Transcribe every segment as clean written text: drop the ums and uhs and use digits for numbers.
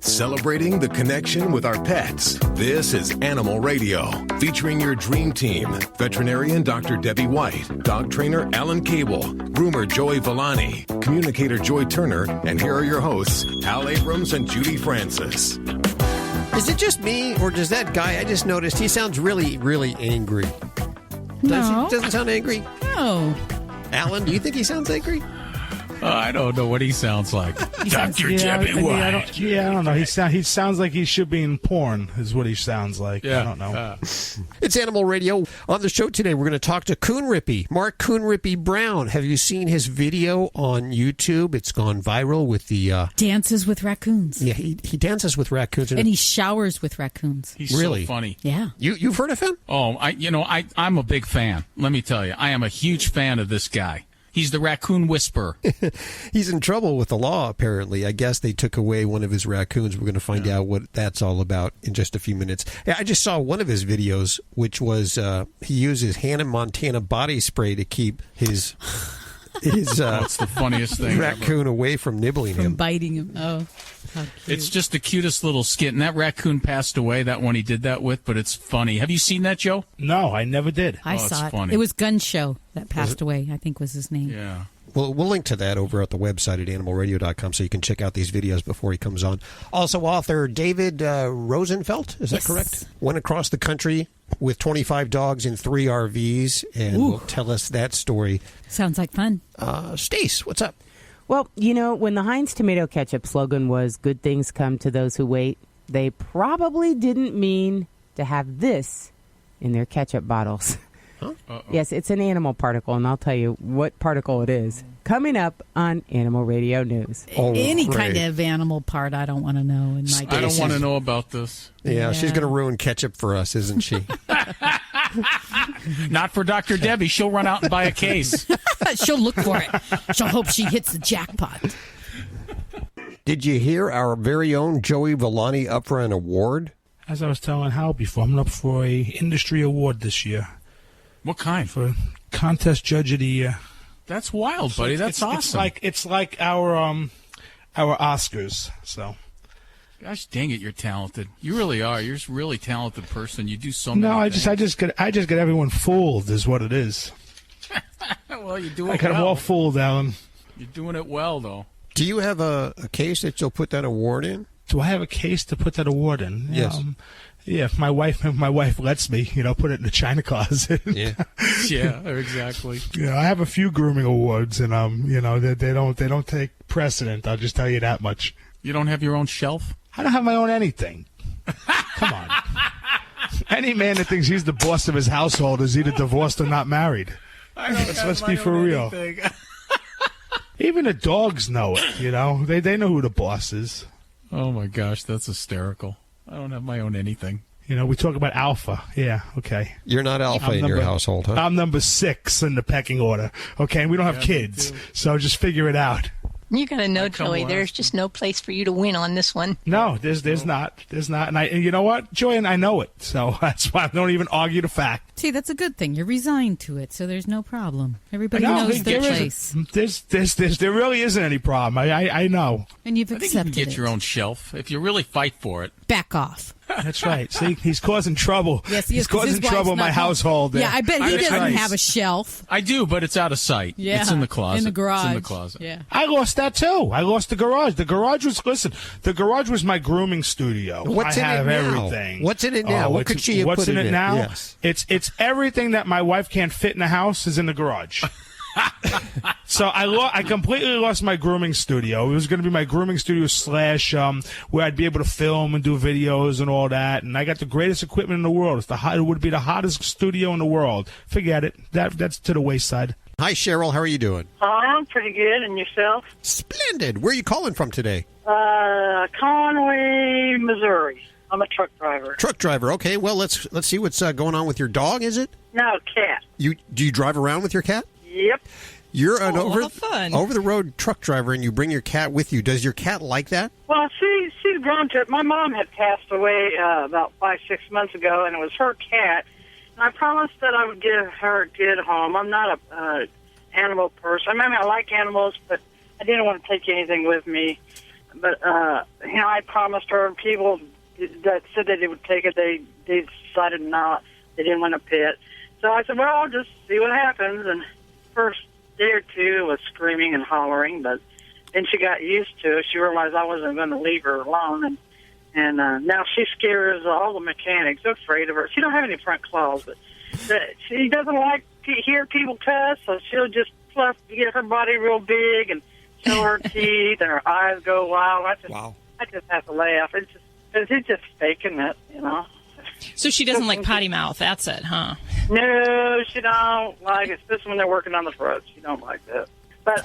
Celebrating the connection with our pets. This is Animal Radio, featuring your dream team. Veterinarian Dr. Debbie White, dog trainer Alan Cable, groomer Joey Villani, communicator Joy Turner, and here are your hosts, Al Abrams and Judy Francis. Is it just me, or does that guy, I just noticed, he sounds really, really angry. No. Doesn't sound angry? No. Alan, do you think he sounds angry? I don't know what he sounds like. Dr. Debbie White. I don't know. He sounds like he should be in porn, is what he sounds like. Yeah. I don't know. It's Animal Radio. On the show today, we're going to talk to Coonrippy, Mark Coonrippy Brown. Have you seen his video on YouTube? It's gone viral with the... Dances with raccoons. Yeah, he dances with raccoons. And he showers with raccoons. He's Really? so funny. Yeah. You've heard of him? Oh, I'm a big fan. Let me tell you, I am a huge fan of this guy. He's the raccoon whisperer. He's in trouble with the law, apparently. I guess they took away one of his raccoons. We're going to find out what that's all about in just a few minutes. I just saw one of his videos, which was he uses Hannah Montana body spray to keep his That's the funniest thing raccoon ever. away from nibbling From him. biting him. Oh, how cute. It's just the cutest little skit. And that raccoon passed away, that one he did that with, but it's funny. Have you seen that, Joe? No, I never did. I it's saw it. funny. It was Gunshow that passed away, I think was his name. Yeah. We'll link to that over at the website at animalradio.com so you can check out these videos before he comes on. Also, author David Rosenfeld, is that Yes. correct? Went across the country with 25 dogs in 3 RVs and will tell us that story. Sounds like fun. Stace, what's up? Well, when the Heinz tomato ketchup slogan was "Good things come to those who wait," they probably didn't mean to have this in their ketchup bottles. Uh-oh. Yes, it's an animal particle, and I'll tell you what particle it is. Coming up on Animal Radio News. Any great. kind of animal part I don't want to know in my I don't want to know about this. Yeah, she's going to ruin ketchup for us, isn't she? Not for Dr. Debbie. She'll run out and buy a case. She'll look for it. She'll hope she hits the jackpot. Did you hear our very own Joey Villani up for an award? As I was telling Hal before, I'm up for a industry award this year What kind? for contest judge of the year. That's wild, buddy. That's awesome. It's like our Oscars. So Gosh dang it, you're talented. You really are. You're a really talented person. You do so many no, I things. just get everyone fooled is what it is. Well, you do it I got them well. all fooled, Alan. You're doing it well, though. Do you have a case that you'll put that award in? Do I have a case to put that award in? Yes. Yeah, if my wife lets me, put it in the china closet. Yeah. Yeah, exactly. I have a few grooming awards, and they don't take precedent. I'll just tell you that much. You don't have your own shelf? I don't have my own anything. Come on. Any man that thinks he's the boss of his household is either divorced or not married. Let's be for real. Even the dogs know it. They know who the boss is. Oh my gosh, that's hysterical. I don't have my own anything. We talk about alpha. Yeah, okay. You're not alpha in your household, huh? I'm number 6 in the pecking order. Okay, and we don't have kids, so just figure it out. You got to know, Joey, last. there's just no place for you to win on this one. No, there's not. And you know what, Joy, and I know it, so that's why I don't even argue the fact. See, that's a good thing. You're resigned to it, so there's no problem. Everybody No, knows their there place. isn't. There really isn't any problem. I know. And you've I think you accepted can get it. your own shelf if you really fight for it. Back off. That's right. See, he's causing trouble. Yes, he's 'cause his causing trouble in wife's my not home. household. Yeah, I bet he That's doesn't right. have a shelf. I do, but it's out of sight. Yeah. It's in the closet. In the garage. It's in the closet. Yeah. I lost that too. I lost the garage. The garage was my grooming studio. What's I in it have now? everything. What's in it now? What could she have What's put in in it it? now? Yes. It's everything that my wife can't fit in the house is in the garage. So I completely lost my grooming studio. It was going to be my grooming studio / where I'd be able to film and do videos and all that. And I got the greatest equipment in the world. It would be the hottest studio in the world. Forget it. That's to the wayside. Hi, Cheryl. How are you doing? I'm pretty good, and yourself? Splendid. Where are you calling from today? Conway, Missouri. I'm a truck driver. Truck driver. Okay. Well, let's see what's going on with your dog. Is it? No, cat. Do you drive around with your cat? Yep. You're an how fun. over the road truck driver, and you bring your cat with you. Does your cat like that? Well, she's grown to it. My mom had passed away about 5-6 months ago, and it was her cat. And I promised that I would give her a good home. I'm not a animal person. I mean, I like animals, but I didn't want to take anything with me. But I promised her, and people that said that they would take it, they decided not. They didn't want to pit. So I said, well, I'll just see what happens. And first day or two was screaming and hollering, but then she got used to it. She realized I wasn't going to leave her alone, and now she scares all the mechanics. They're afraid of her. She don't have any front claws, but she doesn't like to hear people cuss, so she'll just get her body real big and show her teeth, and her eyes go wild. I just have to laugh. It's just faking it, you know. So she doesn't like potty mouth. That's it, huh? No, she don't like it. Especially when they're working on the throat. She don't like that. But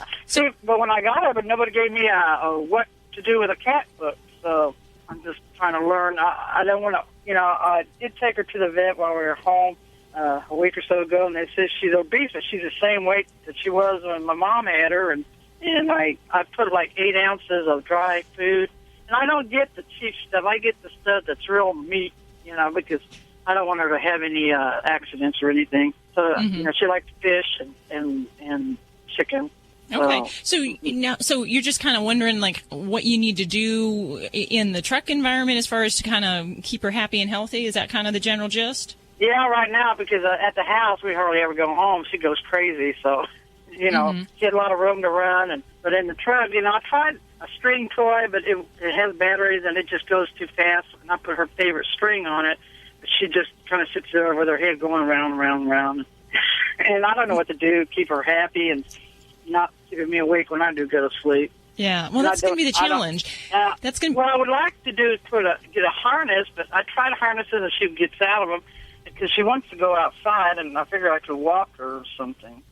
when I got her, but nobody gave me a what to do with a cat book. So I'm just trying to learn. I don't want to, I did take her to the vet while we were home a week or so ago, and they said she's obese, but she's the same weight that she was when my mom had her. And I put like 8 ounces of dry food. And I don't get the cheap stuff. I get the stuff that's real meat, because I don't want her to have any accidents or anything. So, she likes fish and chicken. Okay. So you're just kind of wondering, like, what you need to do in the truck environment as far as to kind of keep her happy and healthy? Is that kind of the general gist? Yeah, right now, because at the house, we hardly ever go home. She goes crazy, so, she had a lot of room to run. But in the truck, I tried a string toy, but it has batteries, and it just goes too fast. And I put her favorite string on it, but she just kind of sits there with her head going round and round and round. And I don't know what to do, keep her happy and not keeping me awake when I do go to sleep. Yeah, well, that's going to be the challenge. What I would like to do is get a harness, but I tried harnesses and she gets out of them because she wants to go outside, and I figure I could walk her or something.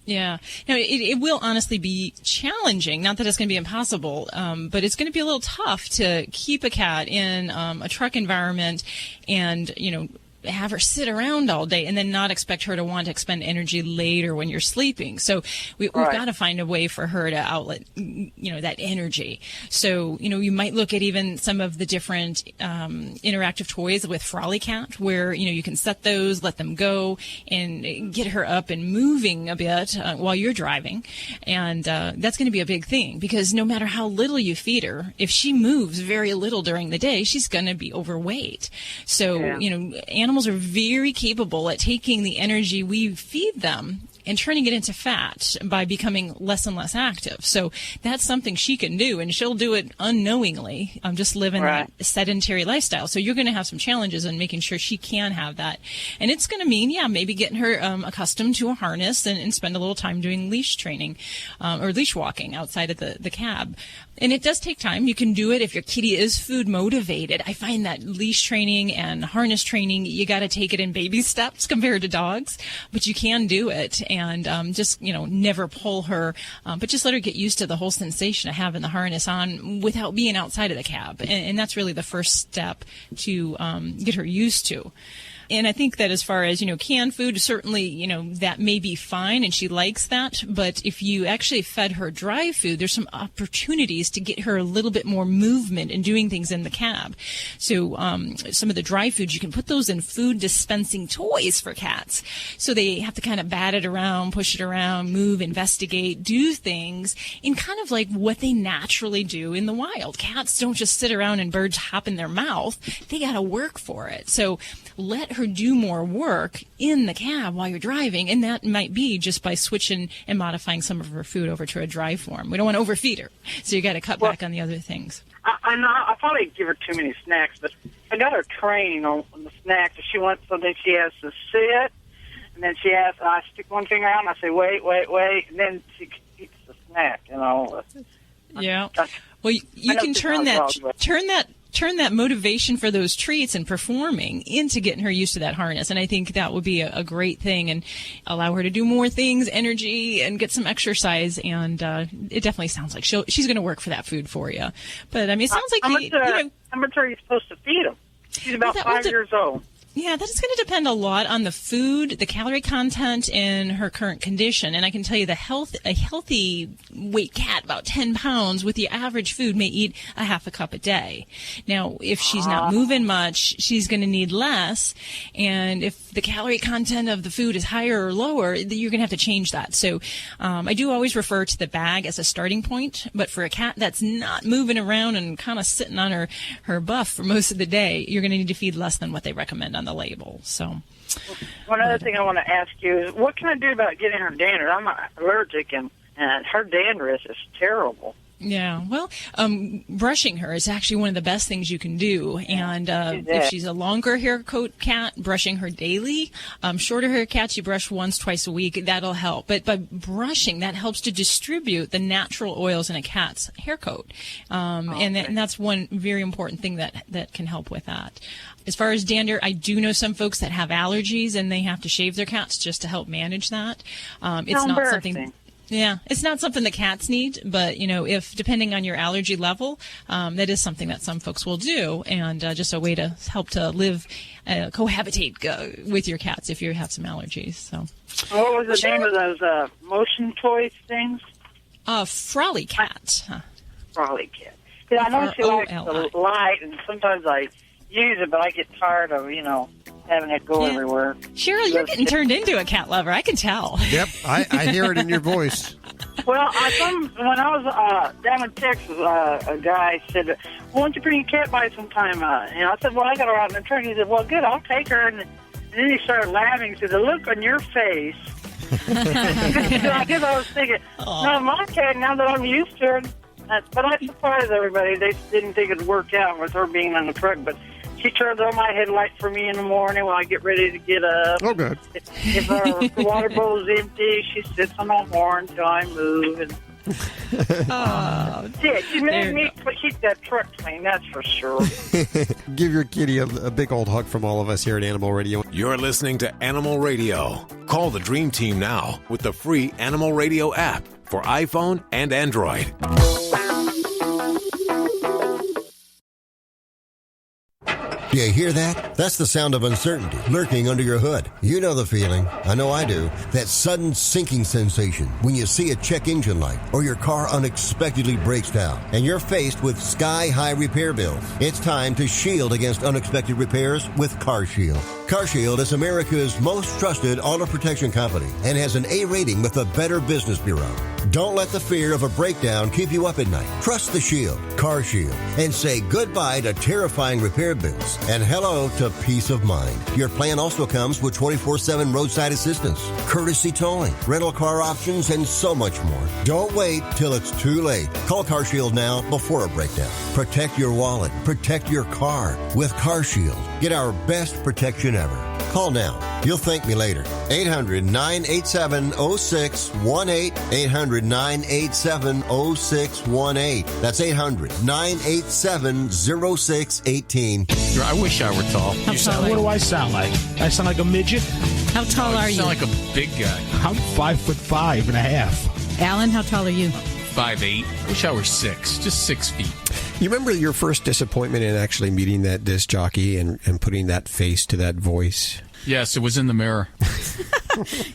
Yeah. No, it will honestly be challenging. Not that it's going to be impossible, but it's going to be a little tough to keep a cat in a truck environment and, have her sit around all day and then not expect her to want to expend energy later when you're sleeping. So we've got to find a way for her to outlet, that energy. So, you might look at even some of the different interactive toys with Frolic Cat where, you can set those, let them go, and get her up and moving a bit while you're driving. And that's going to be a big thing because no matter how little you feed her, if she moves very little during the day, she's going to be overweight. So, animals are very capable at taking the energy we feed them and turning it into fat by becoming less and less active. So that's something she can do, and she'll do it unknowingly, just living that sedentary lifestyle. So you're going to have some challenges in making sure she can have that. And it's going to mean, maybe getting her accustomed to a harness and spend a little time doing leash training or leash walking outside of the cab. And it does take time. You can do it if your kitty is food motivated. I find that leash training and harness training, you got to take it in baby steps compared to dogs, but you can do it. And just, never pull her, but just let her get used to the whole sensation of having the harness on without being outside of the cab. And that's really the first step to get her used to. And I think that as far as, canned food, certainly, that may be fine and she likes that. But if you actually fed her dry food, there's some opportunities to get her a little bit more movement and doing things in the cab. So some of the dry foods, you can put those in food dispensing toys for cats. So they have to kind of bat it around, push it around, move, investigate, do things in kind of like what they naturally do in the wild. Cats don't just sit around and birds hop in their mouth. They got to work for it. So let her do more work in the cab while you're driving, and that might be just by switching and modifying some of her food over to a dry form. We don't want to overfeed her, so you got to cut back on the other things. I know I probably give her too many snacks, but I got her training on the snacks. If she wants something, she has to sit, and then she has. I stick one finger out, and I say, wait, and then she eats the snack. Yeah. Well, you can turn that motivation for those treats and performing into getting her used to that harness. And I think that would be a great thing and allow her to do more things, energy, and get some exercise. And it definitely sounds like she's going to work for that food for you. But, I mean, it sounds like how much are you supposed to feed them? She's about 5 years old. Yeah, that's going to depend a lot on the food, the calorie content, and her current condition. And I can tell you a healthy weight cat, about 10 pounds, with the average food may eat a half a cup a day. Now, if she's not moving much, she's going to need less. And if the calorie content of the food is higher or lower, you're going to have to change that. So I do always refer to the bag as a starting point. But for a cat that's not moving around and kind of sitting on her buff for most of the day, you're going to need to feed less than what they recommend on the label. So, one other thing I want to ask you is, what can I do about getting her dander? I'm allergic, and her dandruff is terrible. Yeah, well, brushing her is actually one of the best things you can do. And if she's a longer hair coat cat, brushing her daily. Shorter hair cats, you brush once, twice a week. That'll help. But by brushing, that helps to distribute the natural oils in a cat's hair coat. And that's one very important thing that can help with that. As far as dander, I do know some folks that have allergies and they have to shave their cats just to help manage that. It's not something. Yeah, it's not something that cats need, but, if depending on your allergy level, that is something that some folks will do, and just a way to help to live, cohabitate with your cats if you have some allergies. So, what was the name of those motion toy things? Frolic Cat. Frolic Cat. Yeah, I know she likes the light, and sometimes I use it, but I get tired of, having it go everywhere. Cheryl, you're getting turned into a cat lover. I can tell. Yep, I hear it in your voice. Well, when I was down in Texas, a guy said, "Why don't you bring your cat by sometime?" I said, "Well, I got her out in the truck." He said, "Well, good, I'll take her." And then he started laughing. He said, "The look on your face." I guess I was thinking, no, my cat, now that I'm used to her. But I surprised everybody. They didn't think it'd work out with her being on the truck, but she turns on my headlight for me in the morning when I get ready to get up. Oh, good. If the water bowl is empty, she sits on my horn until I move. And she made me keep that truck clean, that's for sure. Give your kitty a big old hug from all of us here at Animal Radio. You're listening to Animal Radio. Call the Dream Team now with the free Animal Radio app for iPhone and Android. You hear that? That's the sound of uncertainty lurking under your hood. You know the feeling. I know I do. That sudden sinking sensation when you see a check engine light or your car unexpectedly breaks down and you're faced with sky-high repair bills. It's time to shield against unexpected repairs with CarShield. CarShield is America's most trusted auto protection company and has an A rating with the Better Business Bureau. Don't let the fear of a breakdown keep you up at night. Trust the Shield, CarShield, and say goodbye to terrifying repair bills and hello to peace of mind. Your plan also comes with 24/7 roadside assistance, courtesy towing, rental car options, and so much more. Don't wait till it's too late. Call CarShield now before a breakdown. Protect your wallet. Protect your car with CarShield. Get our best protection ever. Call now. You'll thank me later. 800-987-0618. 800-987-0618. That's 800-987-0618. I wish I were tall. What do I sound like? I sound like a midget? How tall are You you? sound like a big guy. I'm 5'5.5". Alan, how tall are you? 5'8". Wish I were 6. Just 6 feet. You remember your first disappointment in actually meeting that disc jockey and putting that face to that voice? Yes, it was in the mirror.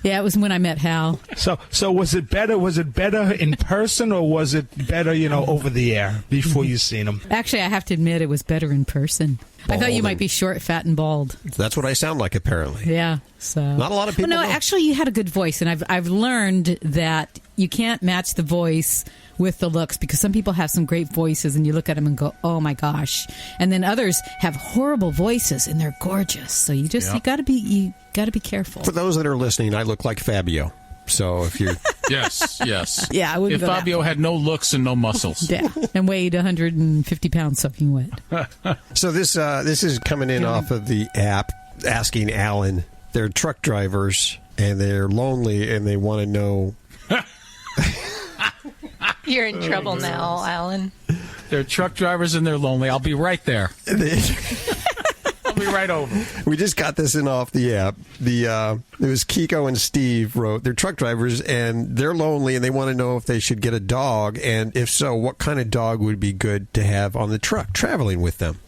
Yeah, it was when I met Hal. So was it better? Was it better in person, or was it better, over the air before you seen him? Actually, I have to admit, it was better in person. I thought you might be short, fat, and bald. That's what I sound like, apparently. Yeah. So not a lot of people. Well, no, know. actually, you had a good voice, and I've learned that you can't match the voice with the looks, because some people have some great voices, and you look at them and go, "Oh my gosh!" And then others have horrible voices, and they're gorgeous. So you got to be careful. For those that are listening, I look like Fabio. So if you're Yes. Yeah, I wouldn't If go Fabio had no looks and no muscles. Yeah, and weighed 150 pounds soaking wet. So this is coming in off of the app asking Alan. They're truck drivers and they're lonely and they want to know. You're in trouble now, Alan. They're truck drivers and they're lonely. I'll be right there. I'll be right over. We just got this in off the app. It was Kiko and Steve wrote. They're truck drivers and they're lonely and they want to know if they should get a dog, and if so, what kind of dog would be good to have on the truck traveling with them.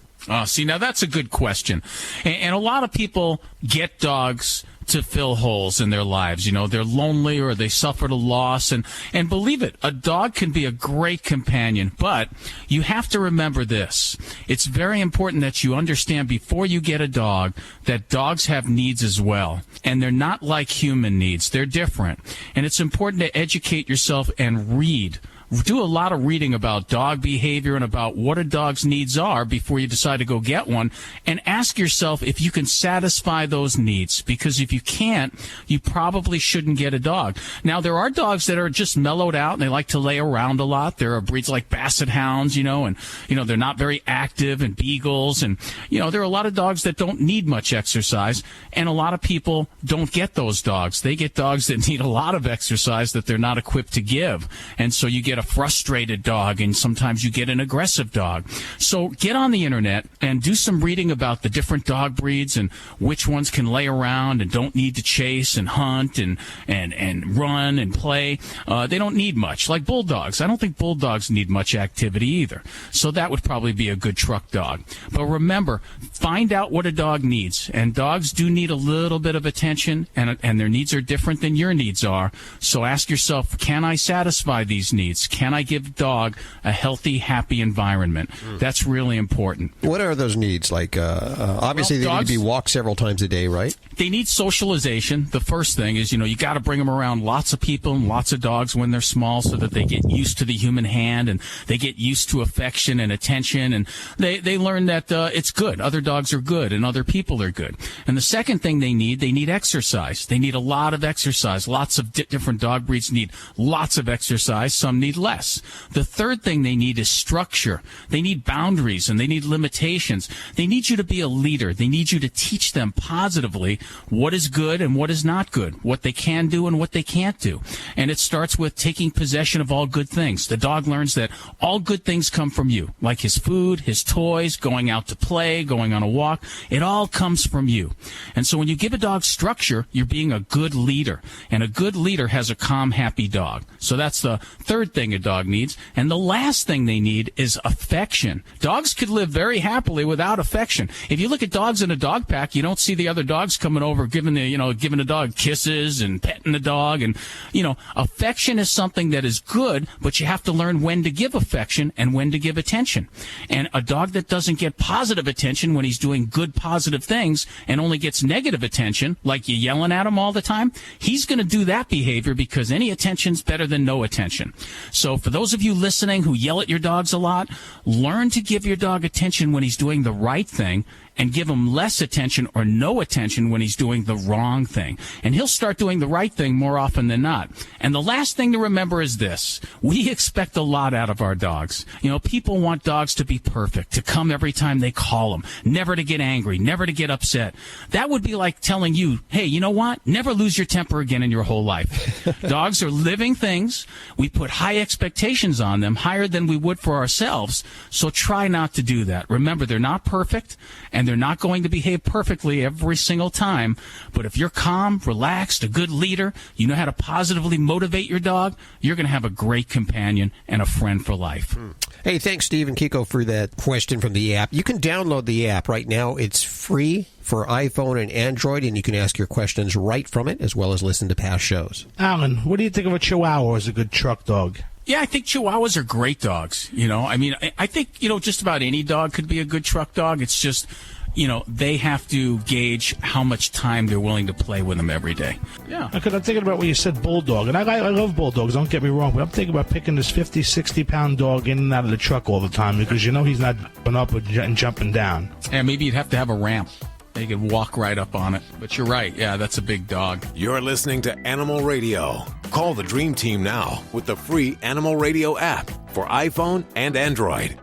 See, now that's a good question. And a lot of people get dogs to fill holes in their lives. You know, they're lonely or they suffered a loss. And believe it, a dog can be a great companion. But you have to remember this. It's very important that you understand before you get a dog that dogs have needs as well. And they're not like human needs. They're different. And it's important to educate yourself and read. Do a lot of reading about dog behavior and about what a dog's needs are before you decide to go get one, and ask yourself if you can satisfy those needs, because if you can't, you probably shouldn't get a dog. Now, there are dogs that are just mellowed out and they like to lay around a lot. There are breeds like Basset Hounds, and they're not very active, and Beagles, and there are a lot of dogs that don't need much exercise, and a lot of people don't get those dogs. They get dogs that need a lot of exercise that they're not equipped to give, and so you get a frustrated dog, and sometimes you get an aggressive dog. So get on the internet and do some reading about the different dog breeds and which ones can lay around and don't need to chase and hunt and run and play. They don't need much. Like bulldogs. I don't think bulldogs need much activity either. So that would probably be a good truck dog. But remember, find out what a dog needs. And dogs do need a little bit of attention, and their needs are different than your needs are. So ask yourself, can I satisfy these needs? Can I give dog a healthy, happy environment? That's really important. What are those needs? Like, obviously, they need to be walked several times a day, right? They need socialization. The first thing is, you got to bring them around lots of people and lots of dogs when they're small so that they get used to the human hand and they get used to affection and attention, and they learn that it's good. Other dogs are good and other people are good. And the second thing they need exercise. They need a lot of exercise. Lots of different dog breeds need lots of exercise. Some need less. The third thing they need is structure. They need boundaries and they need limitations. They need you to be a leader. They need you to teach them positively what is good and what is not good, what they can do and what they can't do. And it starts with taking possession of all good things. The dog learns that all good things come from you, like his food, his toys, going out to play, going on a walk. It all comes from you. And so when you give a dog structure, you're being a good leader. And a good leader has a calm, happy dog. So that's the third thing a dog needs. And the last thing they need is affection. Dogs could live very happily without affection. If you look at dogs in a dog pack, you don't see the other dogs coming over giving the dog kisses and petting the dog. And affection is something that is good, but you have to learn when to give affection and when to give attention. And a dog that doesn't get positive attention when he's doing good, positive things and only gets negative attention, like you yelling at him all the time, he's going to do that behavior because any attention's better than no attention. So for those of you listening who yell at your dogs a lot, learn to give your dog attention when he's doing the right thing and give him less attention or no attention when he's doing the wrong thing. And he'll start doing the right thing more often than not. And the last thing to remember is this. We expect a lot out of our dogs. People want dogs to be perfect, to come every time they call them, never to get angry, never to get upset. That would be like telling you, hey, you know what? Never lose your temper again in your whole life. Dogs are living things. We put high expectations on them, higher than we would for ourselves. So try not to do that. Remember, they're not perfect, and they're not going to behave perfectly every single time. But if you're calm, relaxed, a good leader, you know how to positively motivate your dog, you're going to have a great companion and a friend for life. Hey, thanks, Steve and Kiko, for that question from the app. You can download the app right now. It's free for iPhone and Android, and you can ask your questions right from it, as well as listen to past shows. Alan, what do you think of a Chihuahua as a good truck dog? Yeah, I think Chihuahuas are great dogs. I think, just about any dog could be a good truck dog. It's just, they have to gauge how much time they're willing to play with them every day. Yeah. Because I'm thinking about what you said, bulldog. And I love bulldogs, don't get me wrong, but I'm thinking about picking this 50, 60-pound dog in and out of the truck all the time because he's not jumping up and jumping down. Yeah, maybe you'd have to have a ramp. You could walk right up on it. But you're right. Yeah, that's a big dog. You're listening to Animal Radio. Call the Dream Team now with the free Animal Radio app for iPhone and Android.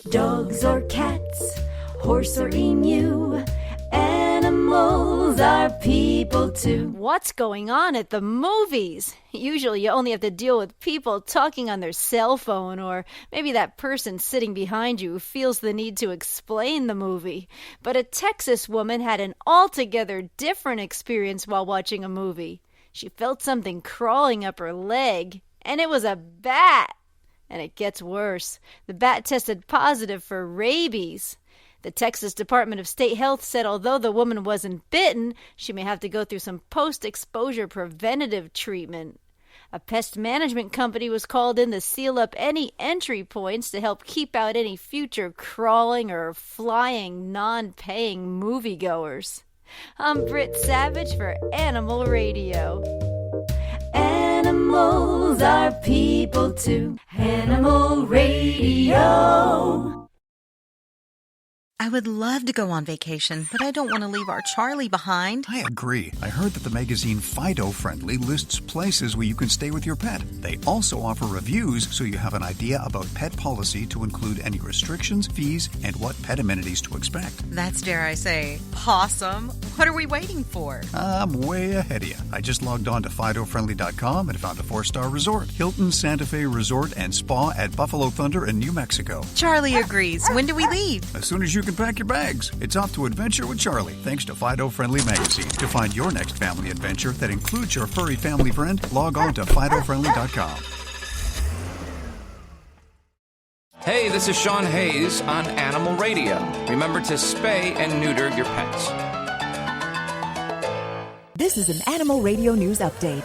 Dogs or cats, horse or emu, animals are people too. What's going on at the movies? Usually you only have to deal with people talking on their cell phone, or maybe that person sitting behind you who feels the need to explain the movie. But a Texas woman had an altogether different experience while watching a movie. She felt something crawling up her leg, and it was a bat. And it gets worse. The bat tested positive for rabies. The Texas Department of State Health said although the woman wasn't bitten, she may have to go through some post-exposure preventative treatment. A pest management company was called in to seal up any entry points to help keep out any future crawling or flying non-paying moviegoers. I'm Britt Savage for Animal Radio. Animals are people too. Animal Radio. I would love to go on vacation, but I don't want to leave our Charlie behind. I agree. I heard that the magazine Fido Friendly lists places where you can stay with your pet. They also offer reviews so you have an idea about pet policy to include any restrictions, fees, and what pet amenities to expect. That's, dare I say, awesome. What are we waiting for? I'm way ahead of you. I just logged on to FidoFriendly.com and found a 4-star resort. Hilton Santa Fe Resort and Spa at Buffalo Thunder in New Mexico. Charlie agrees. When do we leave? As soon as you can pack your bags. It's off to adventure with Charlie, thanks to Fido Friendly Magazine. To find your next family adventure that includes your furry family friend, log on to FidoFriendly.com. Hey, this is Sean Hayes on Animal Radio. Remember to spay and neuter your pets. This is an Animal Radio News Update.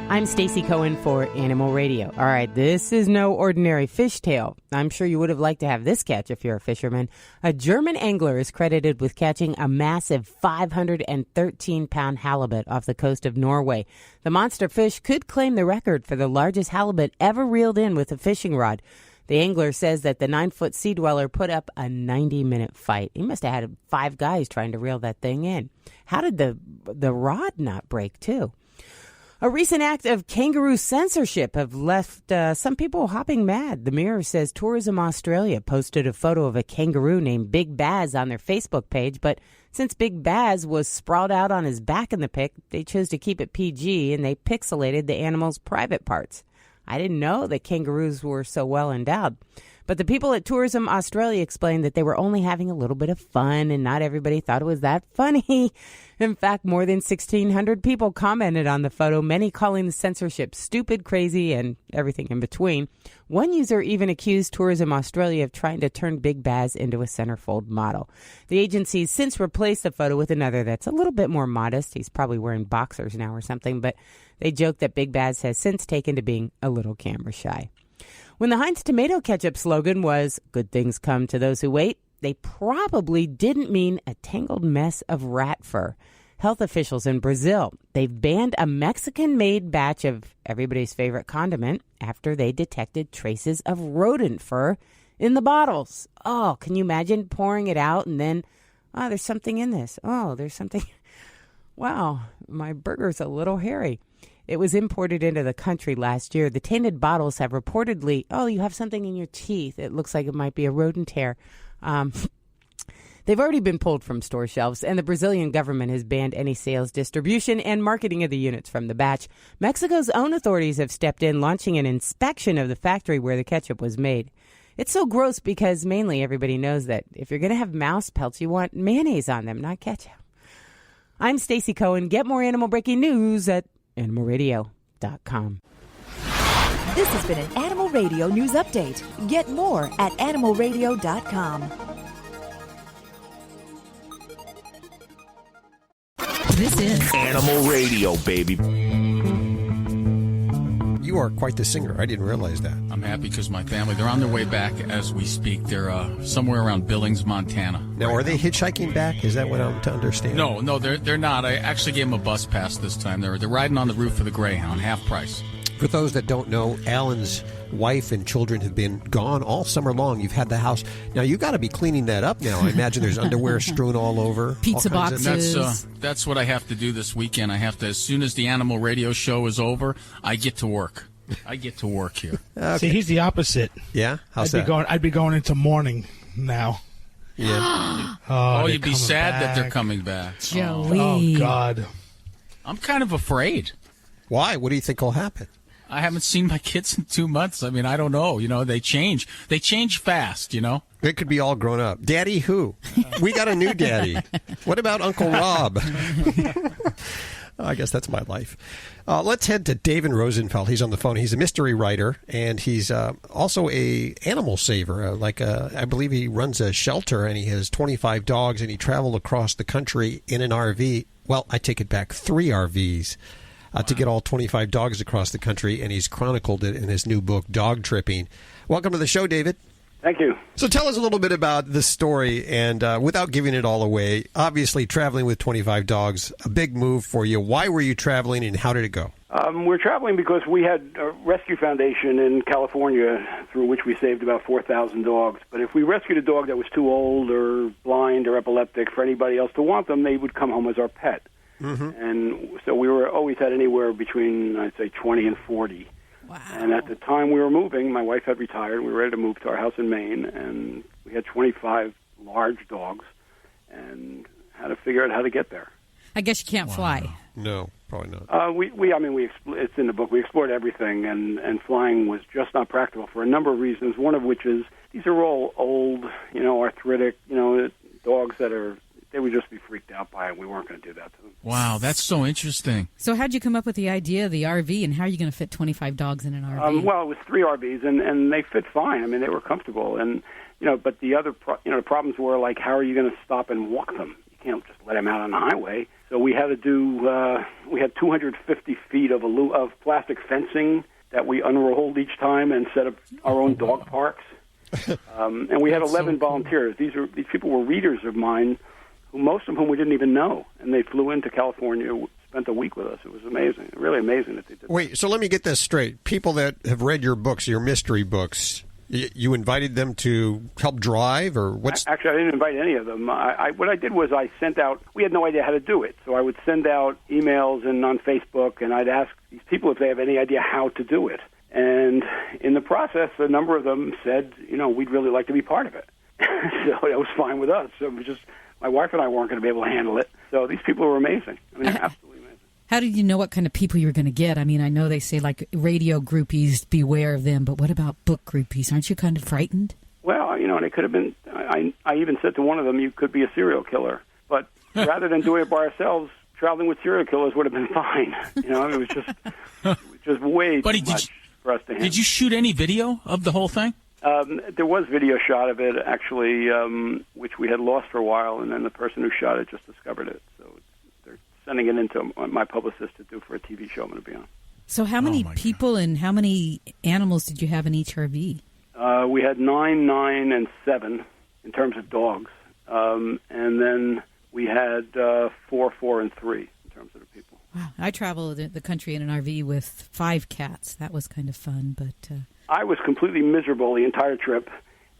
I'm Stacy Cohen for Animal Radio. All right, this is no ordinary fishtail. I'm sure you would have liked to have this catch if you're a fisherman. A German angler is credited with catching a massive 513-pound halibut off the coast of Norway. The monster fish could claim the record for the largest halibut ever reeled in with a fishing rod. The angler says that the 9-foot sea dweller put up a 90-minute fight. He must have had 5 guys trying to reel that thing in. How did the rod not break, too? A recent act of kangaroo censorship have left some people hopping mad. The Mirror says Tourism Australia posted a photo of a kangaroo named Big Baz on their Facebook page, but since Big Baz was sprawled out on his back in the pic, they chose to keep it PG and they pixelated the animal's private parts. I didn't know that kangaroos were so well endowed. But the people at Tourism Australia explained that they were only having a little bit of fun and not everybody thought it was that funny. In fact, more than 1,600 people commented on the photo, many calling the censorship stupid, crazy, and everything in between. One user even accused Tourism Australia of trying to turn Big Baz into a centerfold model. The agency's since replaced the photo with another that's a little bit more modest. He's probably wearing boxers now or something, but they joke that Big Baz has since taken to being a little camera shy. When the Heinz tomato ketchup slogan was, "Good things come to those who wait," they probably didn't mean a tangled mess of rat fur. Health officials in Brazil, they've banned a Mexican-made batch of everybody's favorite condiment after they detected traces of rodent fur in the bottles. Oh, can you imagine pouring it out and then, oh, there's something in this. Oh, there's something. Wow, my burger's a little hairy. It was imported into the country last year. The tainted bottles have reportedly, oh, you have something in your teeth. It looks like it might be a rodent hair. They've already been pulled from store shelves, and the Brazilian government has banned any sales, distribution, and marketing of the units from the batch. Mexico's own authorities have stepped in, launching an inspection of the factory where the ketchup was made. It's so gross because mainly everybody knows that if you're going to have mouse pelts, you want mayonnaise on them, not ketchup. I'm Stacy Cohen. Get more animal breaking news at animalradio.com. This has been an Animal Radio News Update. Get more at animalradio.com. This is Animal Radio, baby. You are quite the singer. I didn't realize that. I'm happy because my family, they're on their way back as we speak. They're somewhere around Billings, Montana. Now, are they hitchhiking back? Is that what I'm to understand? No, they're not. I actually gave them a bus pass this time. They're riding on the roof of the Greyhound, half price. For those that don't know, Alan's wife and children have been gone all summer long. You've had the house. Now, you got to be cleaning that up now. I imagine there's underwear strewn all over. Pizza boxes. That's what I have to do this weekend. I have to, as soon as the Animal Radio show is over, I get to work. I get to work here. Okay. See, he's the opposite. Yeah? How's that? I'd be going into mourning now. Yeah. Oh, you'd be sad that they're coming back. Joey. Oh, God. I'm kind of afraid. Why? What do you think will happen? I haven't seen my kids in 2 months. I mean, I don't know. You know, they change. They change fast, you know. It could be all grown up. Daddy who? We got a new daddy. What about Uncle Rob? I guess that's my life. Let's head to David Rosenfeld. He's on the phone. He's a mystery writer, and he's also a animal saver. I believe he runs a shelter, and he has 25 dogs, and he traveled across the country in an RV. Well, I take it back, 3 RVs. To get all 25 dogs across the country, and he's chronicled it in his new book, Dogtripping. Welcome to the show, David. Thank you. So tell us a little bit about this story, and without giving it all away, obviously traveling with 25 dogs, a big move for you. Why were you traveling, and how did it go? We're traveling because we had a rescue foundation in California through which we saved about 4,000 dogs. But if we rescued a dog that was too old or blind or epileptic for anybody else to want them, they would come home as our pet. Mm-hmm. And so we were always had anywhere between, I'd say, 20 and 40. Wow. And at the time we were moving, my wife had retired. We were ready to move to our house in Maine, and we had 25 large dogs and had to figure out how to get there. I guess you can't fly. No, probably not. It's in the book. We explored everything, and flying was just not practical for a number of reasons, one of which is these are all old, arthritic, dogs that they would just be freaked out by it. We weren't going to do that to them. Wow, that's so interesting. So how'd you come up with the idea of the RV, and how are you going to fit 25 dogs in an RV? Well, it was 3 RVs, and they fit fine. I mean, they were comfortable. And, but the other the problems were, like, how are you going to stop and walk them? You can't just let them out on the highway. So we had to do, we had 250 feet of plastic fencing that we unrolled each time and set up our own dog parks. And we had 11 volunteers. These people were readers of mine, most of whom we didn't even know, and they flew into California, spent a week with us. It was amazing, really amazing that they did. Wait, so let me get this straight. People that have read your books, your mystery books, you invited them to help drive, or what's? Actually, I didn't invite any of them. What I did was I sent out. We had no idea how to do it, so I would send out emails and on Facebook, and I'd ask these people if they have any idea how to do it. And in the process, a number of them said, we'd really like to be part of it. So that was fine with us. So it was just. My wife and I weren't going to be able to handle it. So these people were amazing. I mean, they're absolutely amazing. How did you know what kind of people you were going to get? I mean, I know they say, like, radio groupies, beware of them, but what about book groupies? Aren't you kind of frightened? Well, and it could have been, I even said to one of them, you could be a serial killer. But rather than doing it by ourselves, traveling with serial killers would have been fine. It was just way too much for us to handle. Did you shoot any video of the whole thing? There was video shot of it, actually, which we had lost for a while, and then the person who shot it just discovered it. So they're sending it into my publicist to do for a TV show I'm going to be on. So how many people and how many animals did you have in each RV? We had 9, 9, and 7 in terms of dogs. And then we had 4, 4, and 3 in terms of the people. Wow. I traveled the country in an RV with 5 cats. That was kind of fun, but... I was completely miserable the entire trip,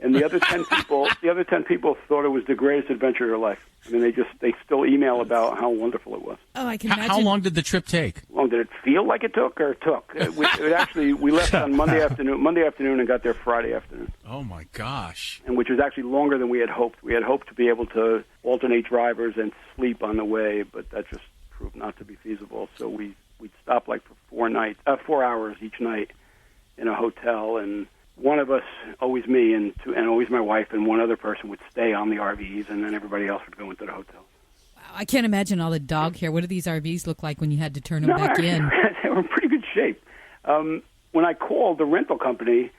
and the other 10 people thought it was the greatest adventure of their life. I mean, they still email about how wonderful it was. Oh, I can imagine. How long did the trip take? Well, did it feel like it took, or it took? We left on Monday afternoon and got there Friday afternoon. Oh my gosh! And which was actually longer than we had hoped. We had hoped to be able to alternate drivers and sleep on the way, but that just proved not to be feasible. So we'd stop like for 4 hours each night in a hotel, and one of us, always me, and always my wife, and one other person would stay on the RVs, and then everybody else would go into the hotel. Wow, I can't imagine all the dog hair. What do these RVs look like when you had to turn them back in? They were in pretty good shape. When I called the rental company,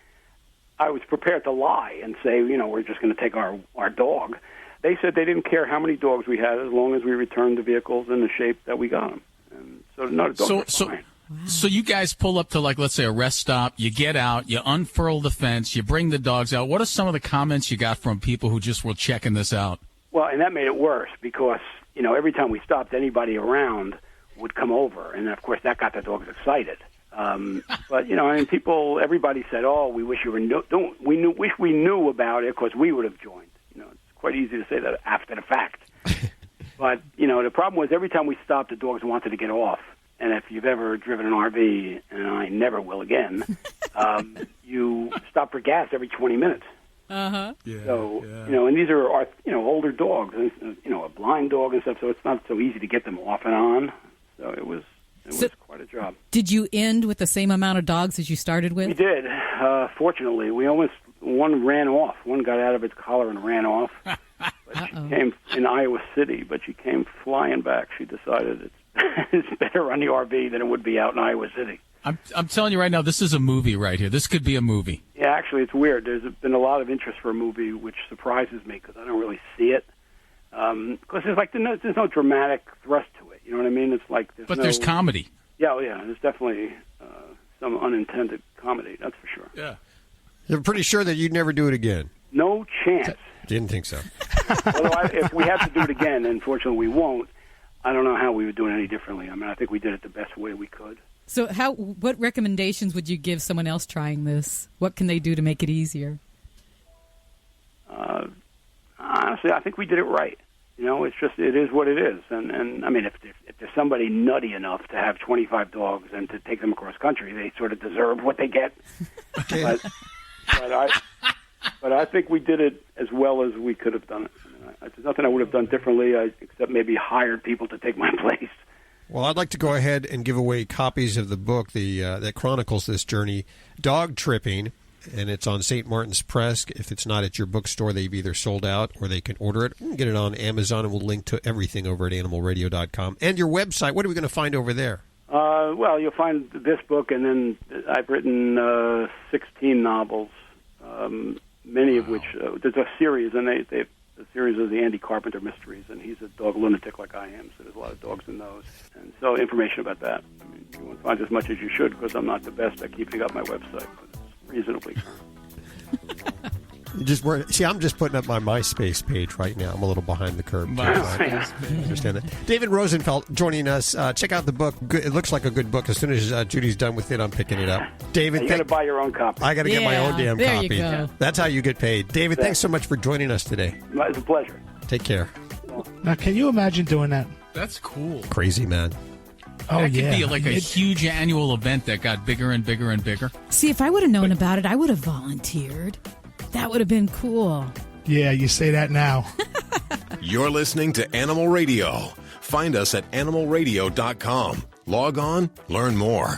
I was prepared to lie and say, we're just going to take our dog. They said they didn't care how many dogs we had as long as we returned the vehicles in the shape that we got them. And so the dogs were fine. Wow. So you guys pull up to, like, let's say a rest stop, you get out, you unfurl the fence, you bring the dogs out. What are some of the comments you got from people who just were checking this out? Well, and that made it worse because, every time we stopped, anybody around would come over. And, of course, that got the dogs excited. But, everybody said, oh, we wish you were wish we knew about it because we would have joined. It's quite easy to say that after the fact. But, the problem was every time we stopped, the dogs wanted to get off. And if you've ever driven an RV, and I never will again, you stop for gas every 20 minutes. Uh-huh. Yeah, so, and these are older dogs, and, a blind dog and stuff, so it's not so easy to get them off and on. So it was quite a job. Did you end with the same amount of dogs as you started with? We did. Fortunately, one ran off. One got out of its collar and ran off. But she came in Iowa City, but she came flying back. She decided it's it's better on the RV than it would be out in Iowa City. I'm telling you right now, this is a movie right here. This could be a movie. Yeah, actually, it's weird. There's been a lot of interest for a movie, which surprises me because I don't really see it. Because there's no dramatic thrust to it. You know what I mean? It's like there's comedy. Yeah, there's definitely some unintended comedy. That's for sure. Yeah. You're pretty sure that you'd never do it again? No chance. Didn't think so. Although if we have to do it again, unfortunately we won't. I don't know how we would do it any differently. I mean, I think we did it the best way we could. So what recommendations would you give someone else trying this? What can they do to make it easier? Honestly, I think we did it right. You know, it is what it is. And I mean, if there's somebody nutty enough to have 25 dogs and to take them across country, they sort of deserve what they get. But I think we did it as well as we could have done it. There's nothing I would have done differently except maybe hired people to take my place. Well, I'd like to go ahead and give away copies of the book that chronicles this journey, Dogtripping, and it's on St. Martin's Press. If it's not at your bookstore, they've either sold out or they can order it. You can get it on Amazon, and we'll link to everything over at animalradio.com. And your website, what are we going to find over there? Well, you'll find this book, and then I've written 16 novels, many of which there's a series, and the series is the Andy Carpenter Mysteries, and he's a dog lunatic like I am, so there's a lot of dogs in those. And so information about that. I mean, you won't find as much as you should because I'm not the best at keeping up my website, but it's reasonably current. I'm just putting up my MySpace page right now. I'm a little behind the curve. I understand that. David Rosenfeld joining us. Check out the book. It looks like a good book. As soon as Judy's done with it, I'm picking it up. David, you got to buy your own copy. I got to get my own damn there copy. You go. That's how you get paid. David, thanks so much for joining us today. It's a pleasure. Take care. Now, can you imagine doing that? That's cool. Crazy, man. That could be like a huge annual event that got bigger and bigger and bigger. See, if I would have known about it, I would have volunteered. That would have been cool. Yeah, you say that now. You're listening to Animal Radio. Find us at animalradio.com. Log on, learn more.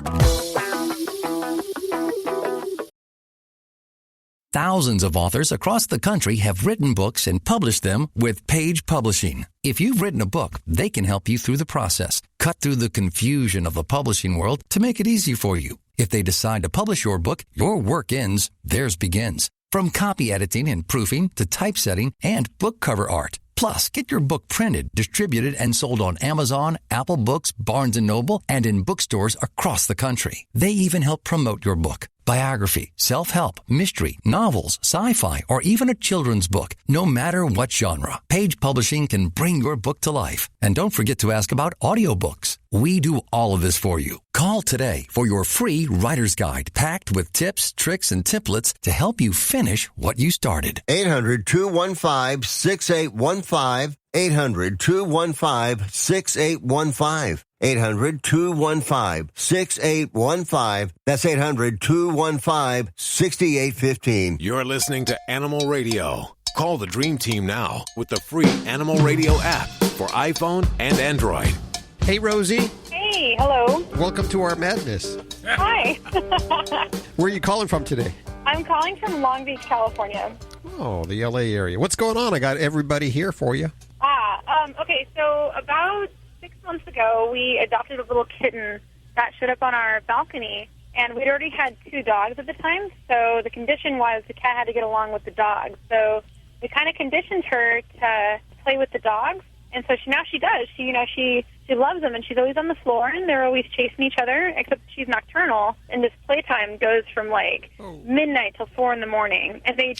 Thousands of authors across the country have written books and published them with Page Publishing. If you've written a book, they can help you through the process. Cut through the confusion of the publishing world to make it easy for you. If they decide to publish your book, your work ends, theirs begins. From copy editing and proofing to typesetting and book cover art. Plus, get your book printed, distributed, and sold on Amazon, Apple Books, Barnes & Noble, and in bookstores across the country. They even help promote your book. Biography, self-help, mystery, novels, sci-fi, or even a children's book. No matter what genre, Page Publishing can bring your book to life. And don't forget to ask about audiobooks. We do all of this for you. Call today for your free writer's guide packed with tips, tricks, and templates to help you finish what you started. 800-215-6815. 800-215-6815. 800-215-6815. That's 800-215-6815. You're listening to Animal Radio. Call the Dream Team now with the free Animal Radio app for iPhone and Android. Hey, Rosie. Hey, hello. Welcome to our madness. Hi. Where are you calling from today? I'm calling from Long Beach, California. Oh, the L.A. area. What's going on? I got everybody here for you. Okay, so about 6 months ago, we adopted a little kitten that showed up on our balcony, and we'd already had 2 dogs at the time, so the condition was the cat had to get along with the dogs. So we kind of conditioned her to play with the dogs, and so now she does. She loves them, and she's always on the floor, and they're always chasing each other, except she's nocturnal, and this playtime goes from, midnight till 4 in the morning, and the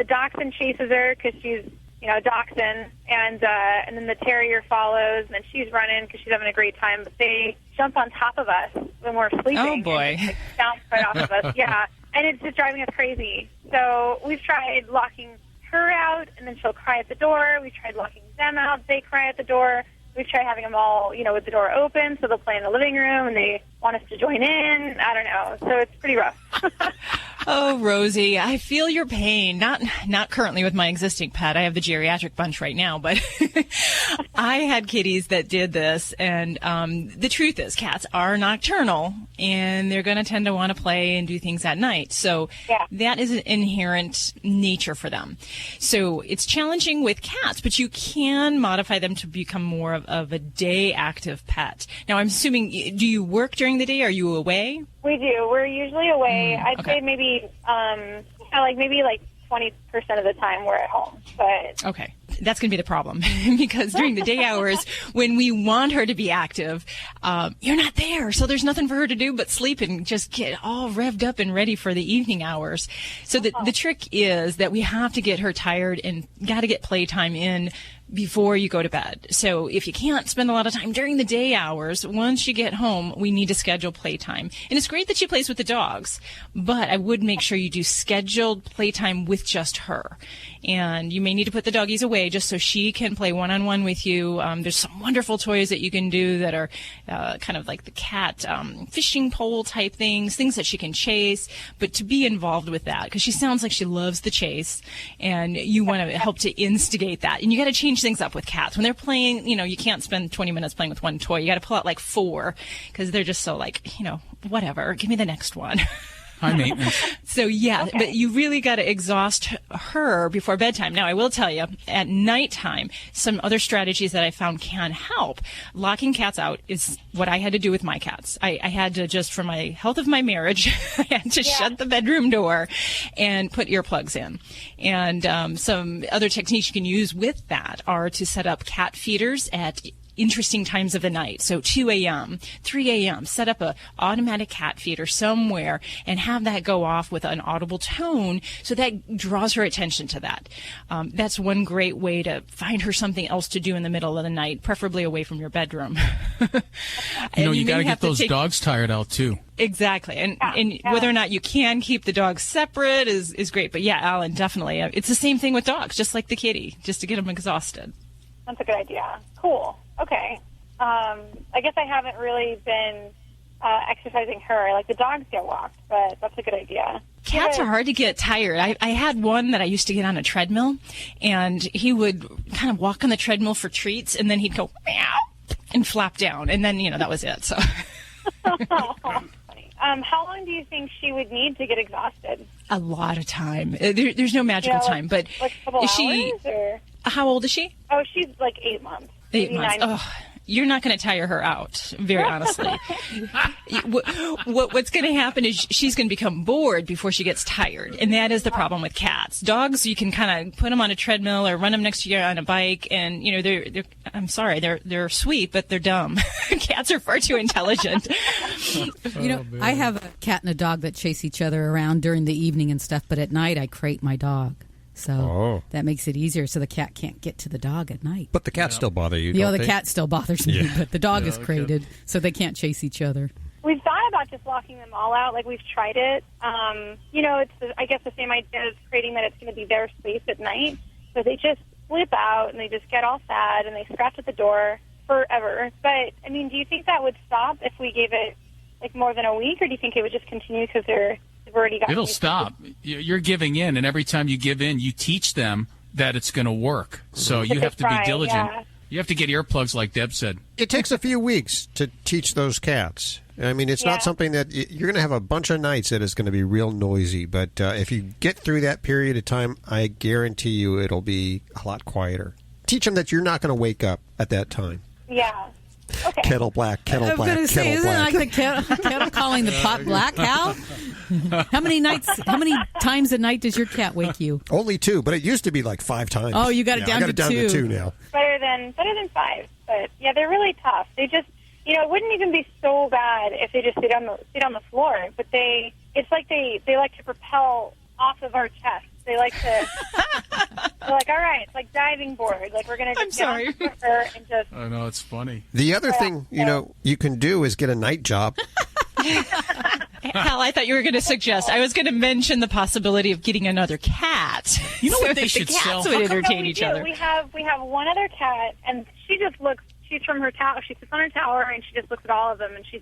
dachshund chases her because she's a dachshund, and then the terrier follows, and then she's running because she's having a great time. But they jump on top of us when we're sleeping. Oh, boy. And bounce right off of us. Yeah, and it's just driving us crazy. So we've tried locking her out, and then she'll cry at the door. We've tried locking them out. They cry at the door. We've tried having them all, with the door open, so they'll play in the living room, and they want us to join in. I don't know. So it's pretty rough. Oh, Rosie, I feel your pain. Not currently with my existing pet. I have the geriatric bunch right now, but I had kitties that did this. And the truth is, cats are nocturnal, and they're going to tend to want to play and do things at night. So that is an inherent nature for them. So it's challenging with cats, but you can modify them to become more of a day active pet. Now, I'm assuming, do you work during the day? Are you away? We do. We're usually away. I'd say maybe, maybe 20% of the time we're at home. But okay, that's going to be the problem because during the day hours, when we want her to be active, you're not there. So there's nothing for her to do but sleep and just get all revved up and ready for the evening hours. So the trick is that we have to get her tired and got to get playtime in before you go to bed. So if you can't spend a lot of time during the day hours, once you get home, we need to schedule playtime. And it's great that she plays with the dogs, but I would make sure you do scheduled playtime with just her. And you may need to put the doggies away just so she can play one-on-one with you. There's some wonderful toys that you can do that are kind of like the cat fishing pole type things that she can chase, but to be involved with that, because she sounds like she loves the chase, and you want to help to instigate that. And you got to change things up with cats. When they're playing, you can't spend 20 minutes playing with one toy. You got to pull out like 4 because they're just so whatever. Give me the next one. High maintenance. So, but you really got to exhaust her before bedtime. Now, I will tell you, at nighttime, some other strategies that I found can help. Locking cats out is what I had to do with my cats. I had to, just for my health of my marriage, I had to shut the bedroom door and put earplugs in. And some other techniques you can use with that are to set up cat feeders at interesting times of the night. So 2 a.m., 3 a.m., set up a automatic cat feeder somewhere and have that go off with an audible tone so that draws her attention to that. That's one great way to find her something else to do in the middle of the night, preferably away from your bedroom. You got to get those dogs tired out too. Exactly. And whether or not you can keep the dogs separate is great. But Alan, definitely. It's the same thing with dogs, just like the kitty, just to get them exhausted. That's a good idea. Cool. Okay. I guess I haven't really been exercising her. Like the dogs get walked, but that's a good idea. Cats are hard to get tired. I had one that I used to get on a treadmill, and he would kind of walk on the treadmill for treats, and then he'd go meow and flap down, and then that was it. So. How long do you think she would need to get exhausted? A lot of time. There's no magical time, but like a couple is hours, or? How old is she? Oh, she's like 8 months. 8 months. 9 months. Oh, you're not going to tire her out, very honestly. What's going to happen is she's going to become bored before she gets tired, and that is the problem with cats. Dogs, you can kind of put them on a treadmill or run them next to you on a bike, and they're I'm sorry, they're sweet, but they're dumb. Cats are far too intelligent. I have a cat and a dog that chase each other around during the evening and stuff, but at night I crate my dog. So that makes it easier so the cat can't get to the dog at night. But the cats still bother you, don't they? The cat still bothers me, but the dog is crated, so they can't chase each other. We've thought about just locking them all out. Like, we've tried it. It's, I guess, the same idea as creating that it's going to be their space at night. So they just flip out, and they just get all sad, and they scratch at the door forever. But, do you think that would stop if we gave it, more than a week, or do you think it would just continue because they've already got... It'll stop. You're giving in, and every time you give in, you teach them that it's going to work. So you have to be diligent. Yeah. You have to get earplugs, like Deb said. It takes a few weeks to teach those cats. It's not something that you're going to have a bunch of nights that is going to be real noisy. But if you get through that period of time, I guarantee you it'll be a lot quieter. Teach them that you're not going to wake up at that time. Yeah. Okay. Kettle black, kettle black, I was going to say, isn't it like the kettle calling the pot black, Hal? How many times a night does your cat wake you? Only 2, but it used to be like 5 times. Oh, you got it down to 2. I got it down to 2 now. Better than 5. But yeah, they're really tough. They just, it wouldn't even be so bad if they just sit on the floor. But it's like they like to propel off of our chest. They like to. They're like, all right, it's like diving board. Like, we're gonna just get on her and just. I know, it's funny. The other thing you can do is get a night job. Hal, I thought you were going to suggest. I was going to mention the possibility of getting another cat. You know what they should sell? The cats would entertain each other. We have one other cat, and she just looks. She's from her tower. She sits on her tower, and she just looks at all of them, and she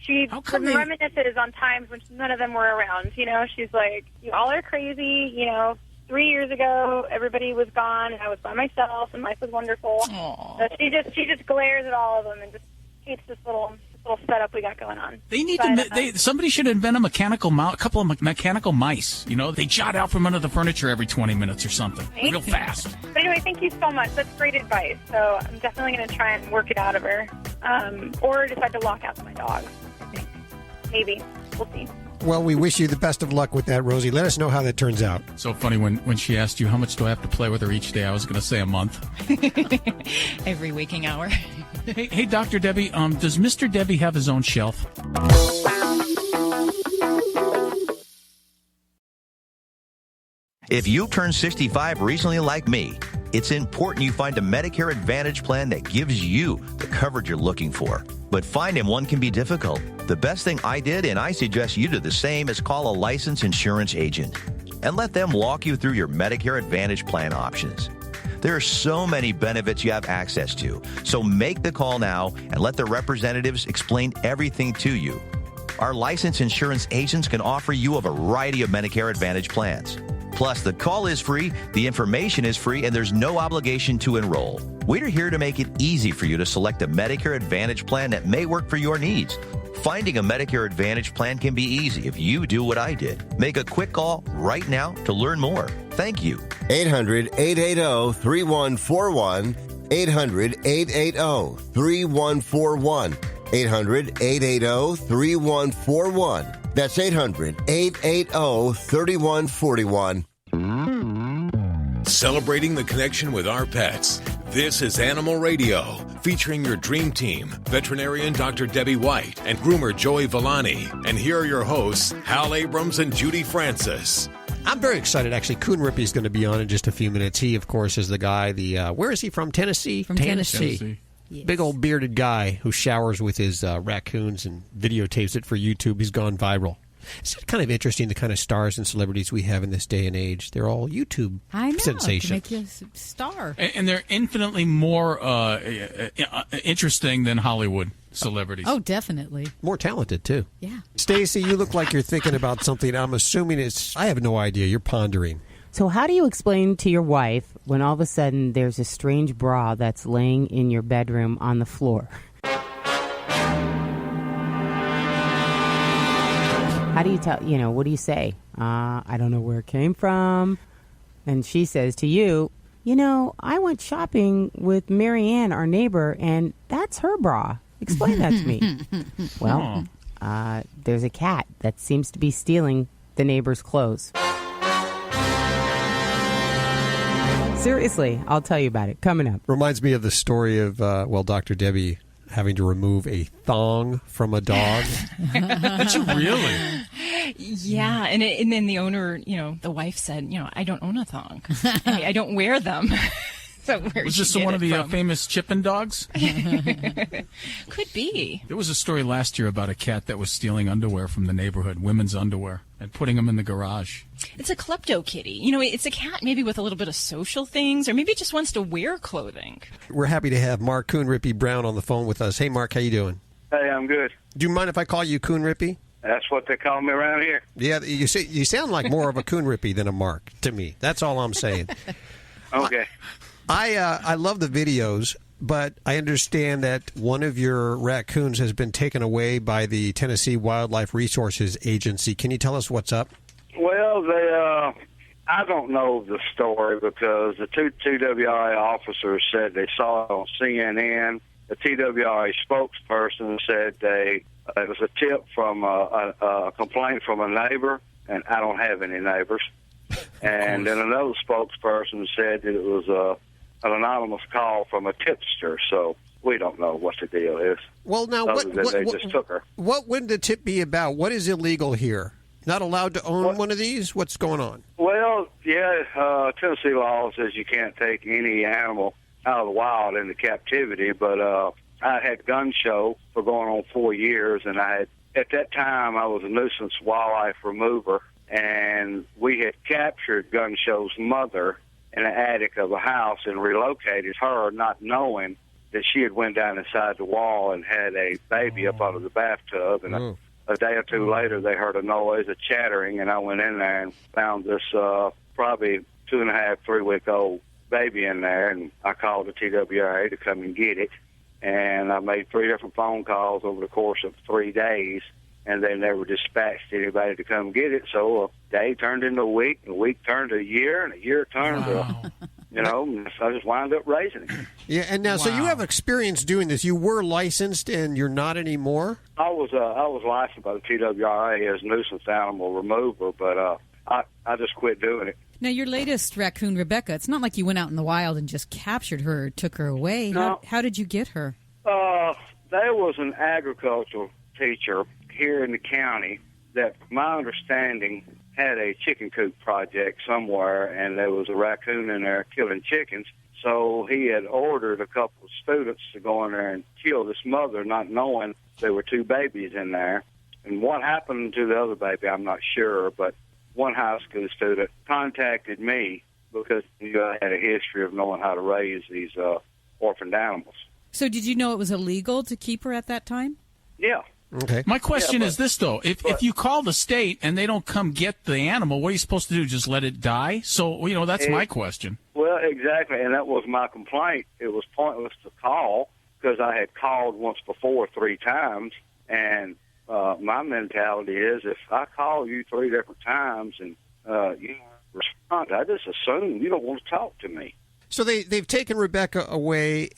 She reminisces on times when none of them were around. You know, she's like, you all are crazy. You know, 3 years ago, everybody was gone, and I was by myself, and life was wonderful. So she just glares at all of them and just hates this little setup we got going on. They need somebody should invent a couple of mechanical mice. You know, they jot out from under the furniture every 20 minutes or something, real fast. But anyway, thank you so much. That's great advice. So I'm definitely going to try and work it out of her, or decide to lock out my dogs. I think maybe we'll see. Well, we wish you the best of luck with that, Rosie. Let us know how that turns out. So funny when she asked you how much do I have to play with her each day, I was going to say a month. Every waking hour. Hey, Dr. Debbie, does Mr. Debbie have his own shelf? If you turned 65 recently like me, it's important you find a Medicare Advantage plan that gives you the coverage you're looking for. But finding one can be difficult. The best thing I did, and I suggest you do the same, is call a licensed insurance agent and let them walk you through your Medicare Advantage plan options. There are so many benefits you have access to, so make the call now and let the representatives explain everything to you. Our licensed insurance agents can offer you a variety of Medicare Advantage plans. Plus, the call is free, the information is free, and there's no obligation to enroll. We're here to make it easy for you to select a Medicare Advantage plan that may work for your needs. Finding a Medicare Advantage plan can be easy if you do what I did. Make a quick call right now to learn more. Thank you. 800-880-3141. 800-880-3141. 800-880-3141. That's 800-880-3141. Celebrating the connection with our pets. This is Animal Radio, featuring your dream team, veterinarian Dr. Debbie White and groomer Joey Villani. And here are your hosts, Hal Abrams and Judy Francis. I'm very excited, actually. Coonrippy is going to be on in just a few minutes. He, of course, is the guy, where is he from? Tennessee? From Tennessee. Yes. Big old bearded guy who showers with his raccoons and videotapes it for YouTube. He's gone viral. It's kind of interesting, the kind of stars and celebrities we have in this day and age. They're all YouTube sensations. Make you a star. And they're infinitely more interesting than Hollywood celebrities. Oh, definitely. More talented, too. Yeah. Stacey, you look like you're thinking about something. I'm assuming I have no idea. You're pondering. So how do you explain to your wife when all of a sudden there's a strange bra that's laying in your bedroom on the floor? How do you tell, what do you say? I don't know where it came from. And she says to you, I went shopping with Mary Ann, our neighbor, and that's her bra. Explain that to me. Well, there's a cat that seems to be stealing the neighbor's clothes. Seriously, I'll tell you about it. Coming up. Reminds me of the story of, Dr. Debbie having to remove a thong from a dog. Did you really? Yeah, and then the owner, the wife said, I don't own a thong. I don't wear them. So was this one of the famous Chippin' dogs? Could be. There was a story last year about a cat that was stealing underwear from the neighborhood, women's underwear, and putting them in the garage. It's a klepto kitty. It's a cat maybe with a little bit of social things, or maybe it just wants to wear clothing. We're happy to have Mark Coonrippy Brown on the phone with us. Hey, Mark, how you doing? Hey, I'm good. Do you mind if I call you Coonrippy? That's what they call me around here. Yeah, you sound like more of a Coonrippy than a Mark to me. That's all I'm saying. Okay. I love the videos, but I understand that one of your raccoons has been taken away by the Tennessee Wildlife Resources Agency. Can you tell us what's up? Well, I don't know the story because the two TWI officers said they saw it on CNN. The TWI spokesperson said it was a tip from a complaint from a neighbor, and I don't have any neighbors. And then another spokesperson said that it was an anonymous call from a tipster, so we don't know what the deal is. Well, now, they just took her. What would the tip be about? What is illegal here? Not allowed to own one of these? What's going on? Well, yeah, Tennessee law says you can't take any animal out of the wild into captivity, but I had Gunshow for going on 4 years, and at that time I was a nuisance wildlife remover, and we had captured Gunshow's mother in the attic of a house and relocated her, not knowing that she had went down inside the wall and had a baby up under the bathtub. And a day or two later, they heard a noise, a chattering, and I went in there and found this probably 2.5, 3-week-old baby in there, and I called the TWRA to come and get it. And I made 3 different phone calls over the course of 3 days, and they never dispatched anybody to come get it. So a day turned into a week, and a week turned to a year, and a year turned to, I just wound up raising it. Yeah, and now, so you have experience doing this. You were licensed, and you're not anymore? I was licensed by the TWRA as nuisance animal remover, but I just quit doing it. Now, your latest raccoon, Rebekah, it's not like you went out in the wild and just captured her or took her away. No. How did you get her? There was an agricultural teacher here in the county that, from my understanding, had a chicken coop project somewhere, and there was a raccoon in there killing chickens. So he had ordered a couple of students to go in there and kill this mother, not knowing there were 2 babies in there. And what happened to the other baby, I'm not sure, but one high school student contacted me because I had a history of knowing how to raise these orphaned animals. So did you know it was illegal to keep her at that time? Yeah. Okay. My question is this, though. If you call the state and they don't come get the animal, what are you supposed to do? Just let it die? So, that's my question. Well, exactly, and that was my complaint. It was pointless to call because I had called once before 3 times, and my mentality is if I call you 3 different times and you respond, I just assume you don't want to talk to me. So they've taken Rebekah away,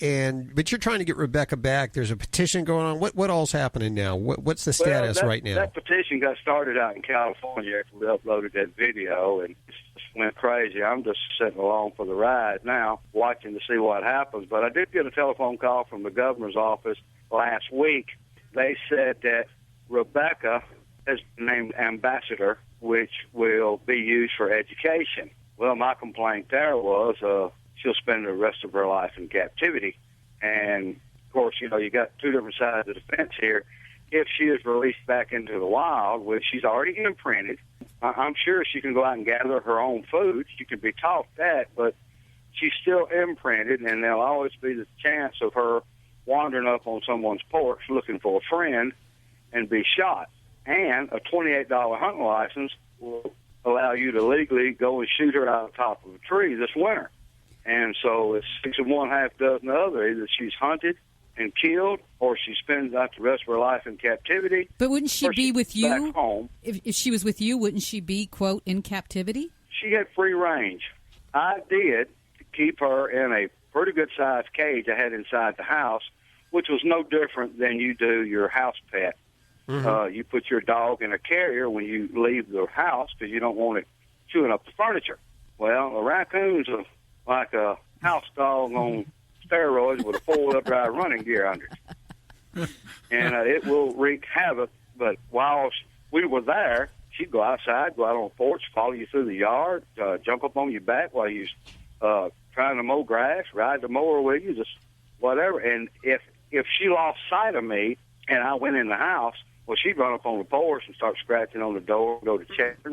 but you're trying to get Rebekah back. There's a petition going on. What all's happening now? What's the status right now? That petition got started out in California after we uploaded that video, and it just went crazy. I'm just sitting along for the ride now, watching to see what happens. But I did get a telephone call from the governor's office last week. They said that Rebekah has been named ambassador, which will be used for education. Well, my complaint there was she'll spend the rest of her life in captivity. And, of course, you got 2 different sides of the fence here. If she is released back into the wild, which she's already imprinted, I'm sure she can go out and gather her own food. She can be taught that, but she's still imprinted, and there'll always be the chance of her wandering up on someone's porch looking for a friend and be shot. And a $28 hunting license will allow you to legally go and shoot her out the top of a tree this winter. And so it's 6 of one, half dozen the other. Either she's hunted and killed, or she spends out the rest of her life in captivity. But wouldn't she be with you? Back home. If she was with you, wouldn't she be, quote, in captivity? She had free range. I did keep her in a pretty good-sized cage I had inside the house, which was no different than you do your house pet. Mm-hmm. You put your dog in a carrier when you leave the house because you don't want it chewing up the furniture. Well, a raccoon's like a house dog on steroids with a 4-wheel drive running gear under it. And it will wreak havoc. But while we were there, she'd go outside, go out on the porch, follow you through the yard, jump up on your back while you're trying to mow grass, ride the mower with you, just whatever. And if she lost sight of me and I went in the house, well, she'd run up on the porch and start scratching on the door, go to check her,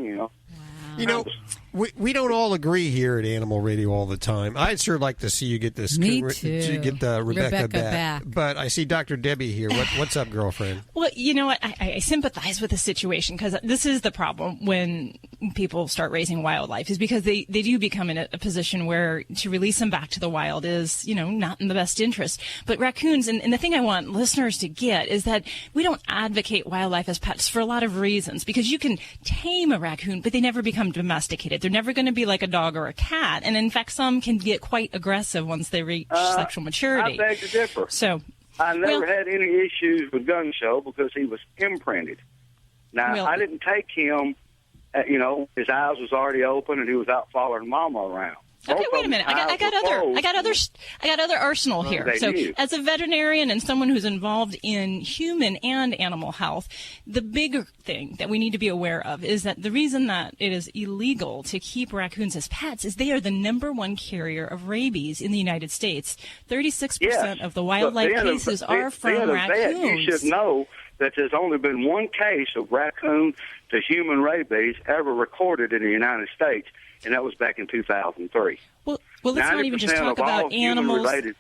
We don't all agree here at Animal Radio all the time. I'd sure like to see you get this. Me too. Get Rebekah back. But I see Dr. Debbie here. What's up, girlfriend? Well, you know what? I sympathize with the situation because this is the problem when people start raising wildlife is because they do become in a position where to release them back to the wild is, not in the best interest. But raccoons, and the thing I want listeners to get is that we don't advocate wildlife as pets for a lot of reasons because you can tame a raccoon, but they never become domesticated. They're never going to be like a dog or a cat. And in fact, some can get quite aggressive once they reach sexual maturity. I beg to differ. So, I never had any issues with Gunshow because he was imprinted. Now, I didn't take him, his eyes was already open and he was out following Mama around. Okay, wait a minute. I got other arsenal here. So, as a veterinarian and someone who's involved in human and animal health, the bigger thing that we need to be aware of is that the reason that it is illegal to keep raccoons as pets is they are the #1 carrier of rabies in the United States. 36% of the wildlife cases are from raccoons. You should know that there's only been one case of raccoon to human rabies ever recorded in the United States. And that was back in 2003. Well, Well, let's not even just talk about animals. Rabies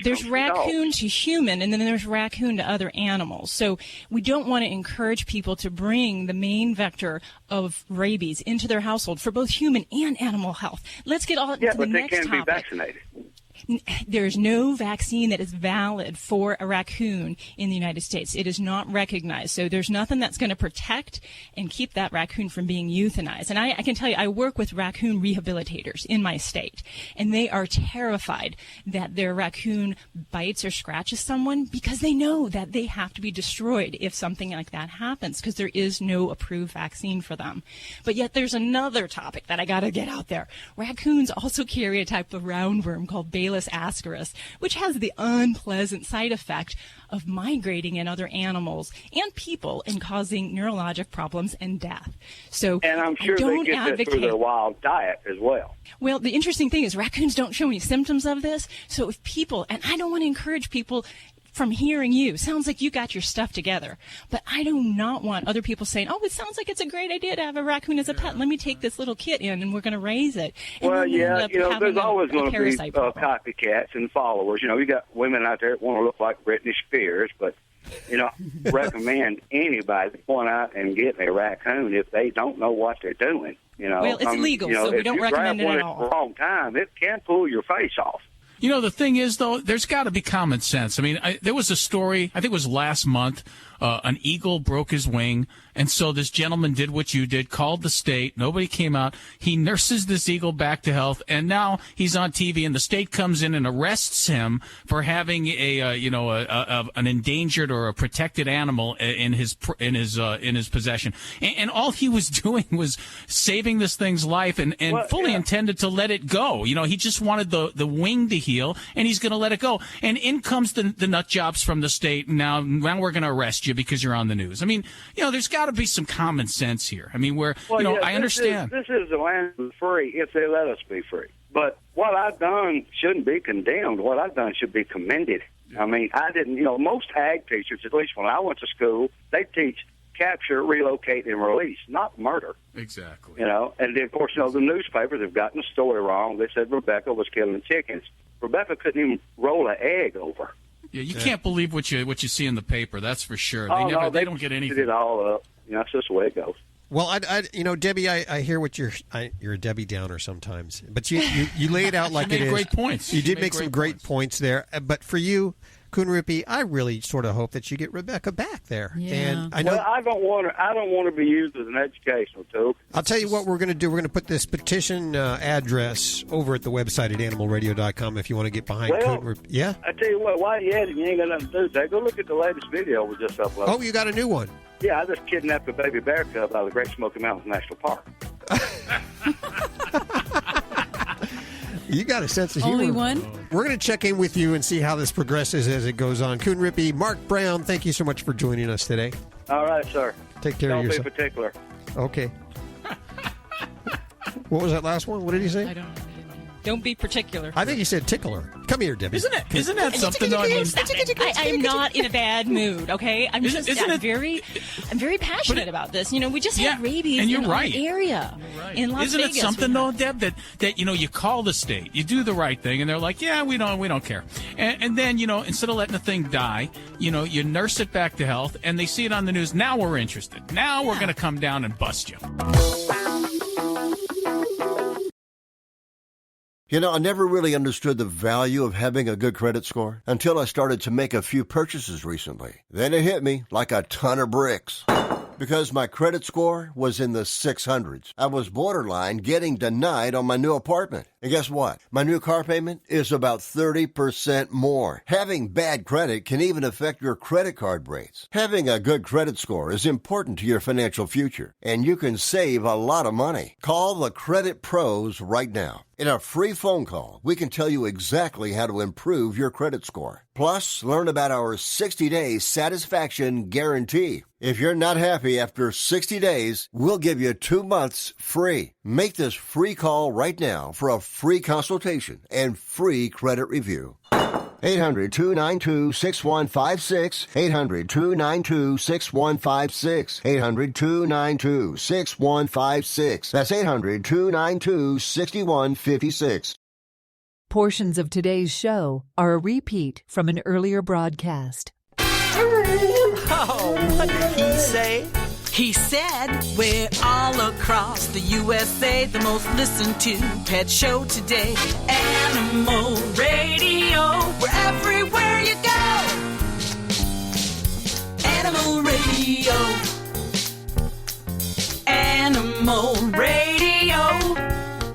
there's comes from raccoon dogs. to human, and then there's raccoon to other animals. So we don't want to encourage people to bring the main vector of rabies into their household for both human and animal health. Let's get on to the but they next can't topic. be vaccinated. There's no vaccine that is valid for a raccoon in the United States. It is not recognized. So there's nothing that's going to protect and keep that raccoon from being euthanized. And I can tell you, I work with raccoon rehabilitators in my state, and they are terrified that their raccoon bites or scratches someone because they know that they have to be destroyed if something like that happens because there is no approved vaccine for them. But yet there's another topic that I got to get out there. Raccoons also carry a type of roundworm called Balis ascaris, which has the unpleasant side effect of migrating in other animals and people and causing neurologic problems and death. So And I'm sure they get that through their wild diet as well. Well, the interesting thing is raccoons don't show any symptoms of this. So if people, and I don't want to encourage people from hearing you, sounds like you got your stuff together. But I do not want other people saying, oh, it sounds like it's a great idea to have a raccoon as a pet. Let me take this little kid in and we're going to raise it. And Well, then we end yeah, up you know, having there's always a going to be parasite problem. copycats and followers. You know, you got women out there that want to look like Britney Spears, but, you know, recommend anybody to point out and get a raccoon if they don't know what they're doing. You know, Well, it's illegal, you know, so we if don't you recommend grab it one at at all. the wrong time, it can pull your face off. You know, the thing is, though, there's got to be common sense. I mean, there was a story, I think it was last month, an eagle broke his wing, and so this gentleman did what you did, called the state. Nobody came out. He nurses this eagle back to health, and now he's on TV, and the state comes in and arrests him for having an endangered or a protected animal in his possession. And all he was doing was saving this thing's life and fully intended to let it go. You know, he just wanted the wing to heal, and he's going to let it go. And in comes the nut jobs from the state. And now we're going to arrest you because you're on the news. I mean, you know, there's got to be some common sense here. I mean, I understand. This is the land of the free if they let us be free. But what I've done shouldn't be condemned. What I've done should be commended. I mean, I didn't, you know, most ag teachers, at least when I went to school, they teach capture, relocate, and release, not murder. Exactly. You know, and then, of course, you know, the newspapers have gotten the story wrong. They said Rebekah was killing chickens. Rebekah couldn't even roll an egg over. Yeah, you can't believe what you see in the paper. That's for sure. They don't get anything. It all up. You know, that's just the way it goes. Well, Debbie, I hear what you're a Debbie Downer sometimes, but you lay it out like it is. You made great points. You did make some great points there, but for you, Coonrippy, I really sort of hope that you get Rebekah back there. Yeah. And I know I don't want to be used as an educational tool. I'll tell you what we're going to do. We're going to put this petition address over at the website at animalradio.com if you want to get behind Coonrippy. Yeah? I tell you what, while you're at it, you ain't got nothing to do today. Go look at the latest video we just uploaded. Oh, you got a new one. Yeah, I just kidnapped a baby bear cub out of the Great Smoky Mountains National Park. You got a sense of humor. Only one? We're going to check in with you and see how this progresses as it goes on. Coonrippy, Mark Brown, thank you so much for joining us today. All right, sir. Take care of yourself. Don't be particular. Okay. What was that last one? What did he say? I don't know. Don't be particular. I think he said tickler. Come here, Debbie. Isn't that something? Though? I mean, I am not in a bad mood. Okay, I'm very passionate about this. You know, we just had rabies and you're in right. our area in Las Isn't Vegas. it something though, Deb, that you know you call the state, you do the right thing, and they're like, yeah, we don't care, and then you know instead of letting the thing die, you know you nurse it back to health, and they see it on the news. Now we're interested. Now we're going to come down and bust you. You know, I never really understood the value of having a good credit score until I started to make a few purchases recently. Then it hit me like a ton of bricks. Because my credit score was in the 600s. I was borderline getting denied on my new apartment. And guess what? My new car payment is about 30% more. Having bad credit can even affect your credit card rates. Having a good credit score is important to your financial future, and you can save a lot of money. Call the Credit Pros right now. In a free phone call, we can tell you exactly how to improve your credit score. Plus, learn about our 60-day satisfaction guarantee. If you're not happy after 60 days, we'll give you 2 months free. Make this free call right now for a free consultation and free credit review. 800-292-6156. 800-292-6156. 800-292-6156. That's 800-292-6156. Portions of today's show are a repeat from an earlier broadcast. Oh, what did he say? He said, we're all across the USA, the most listened to pet show today. Animal Radio, we're everywhere you go. Animal Radio. Animal Radio.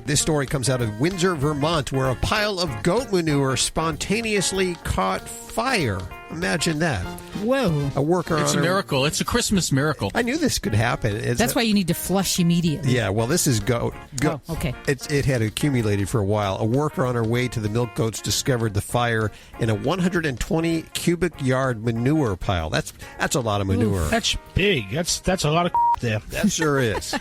This story comes out of Windsor, Vermont, where a pile of goat manure spontaneously caught fire. Imagine that. Whoa. A worker It's on a miracle. It's a Christmas miracle. I knew this could happen. That's why you need to flush immediately. Yeah, well, this is goat. Oh, okay. It had accumulated for a while. A worker on her way to the milk goats discovered the fire in a 120 cubic yard manure pile. That's a lot of manure. Ooh, that's big. That's a lot of there. That sure is.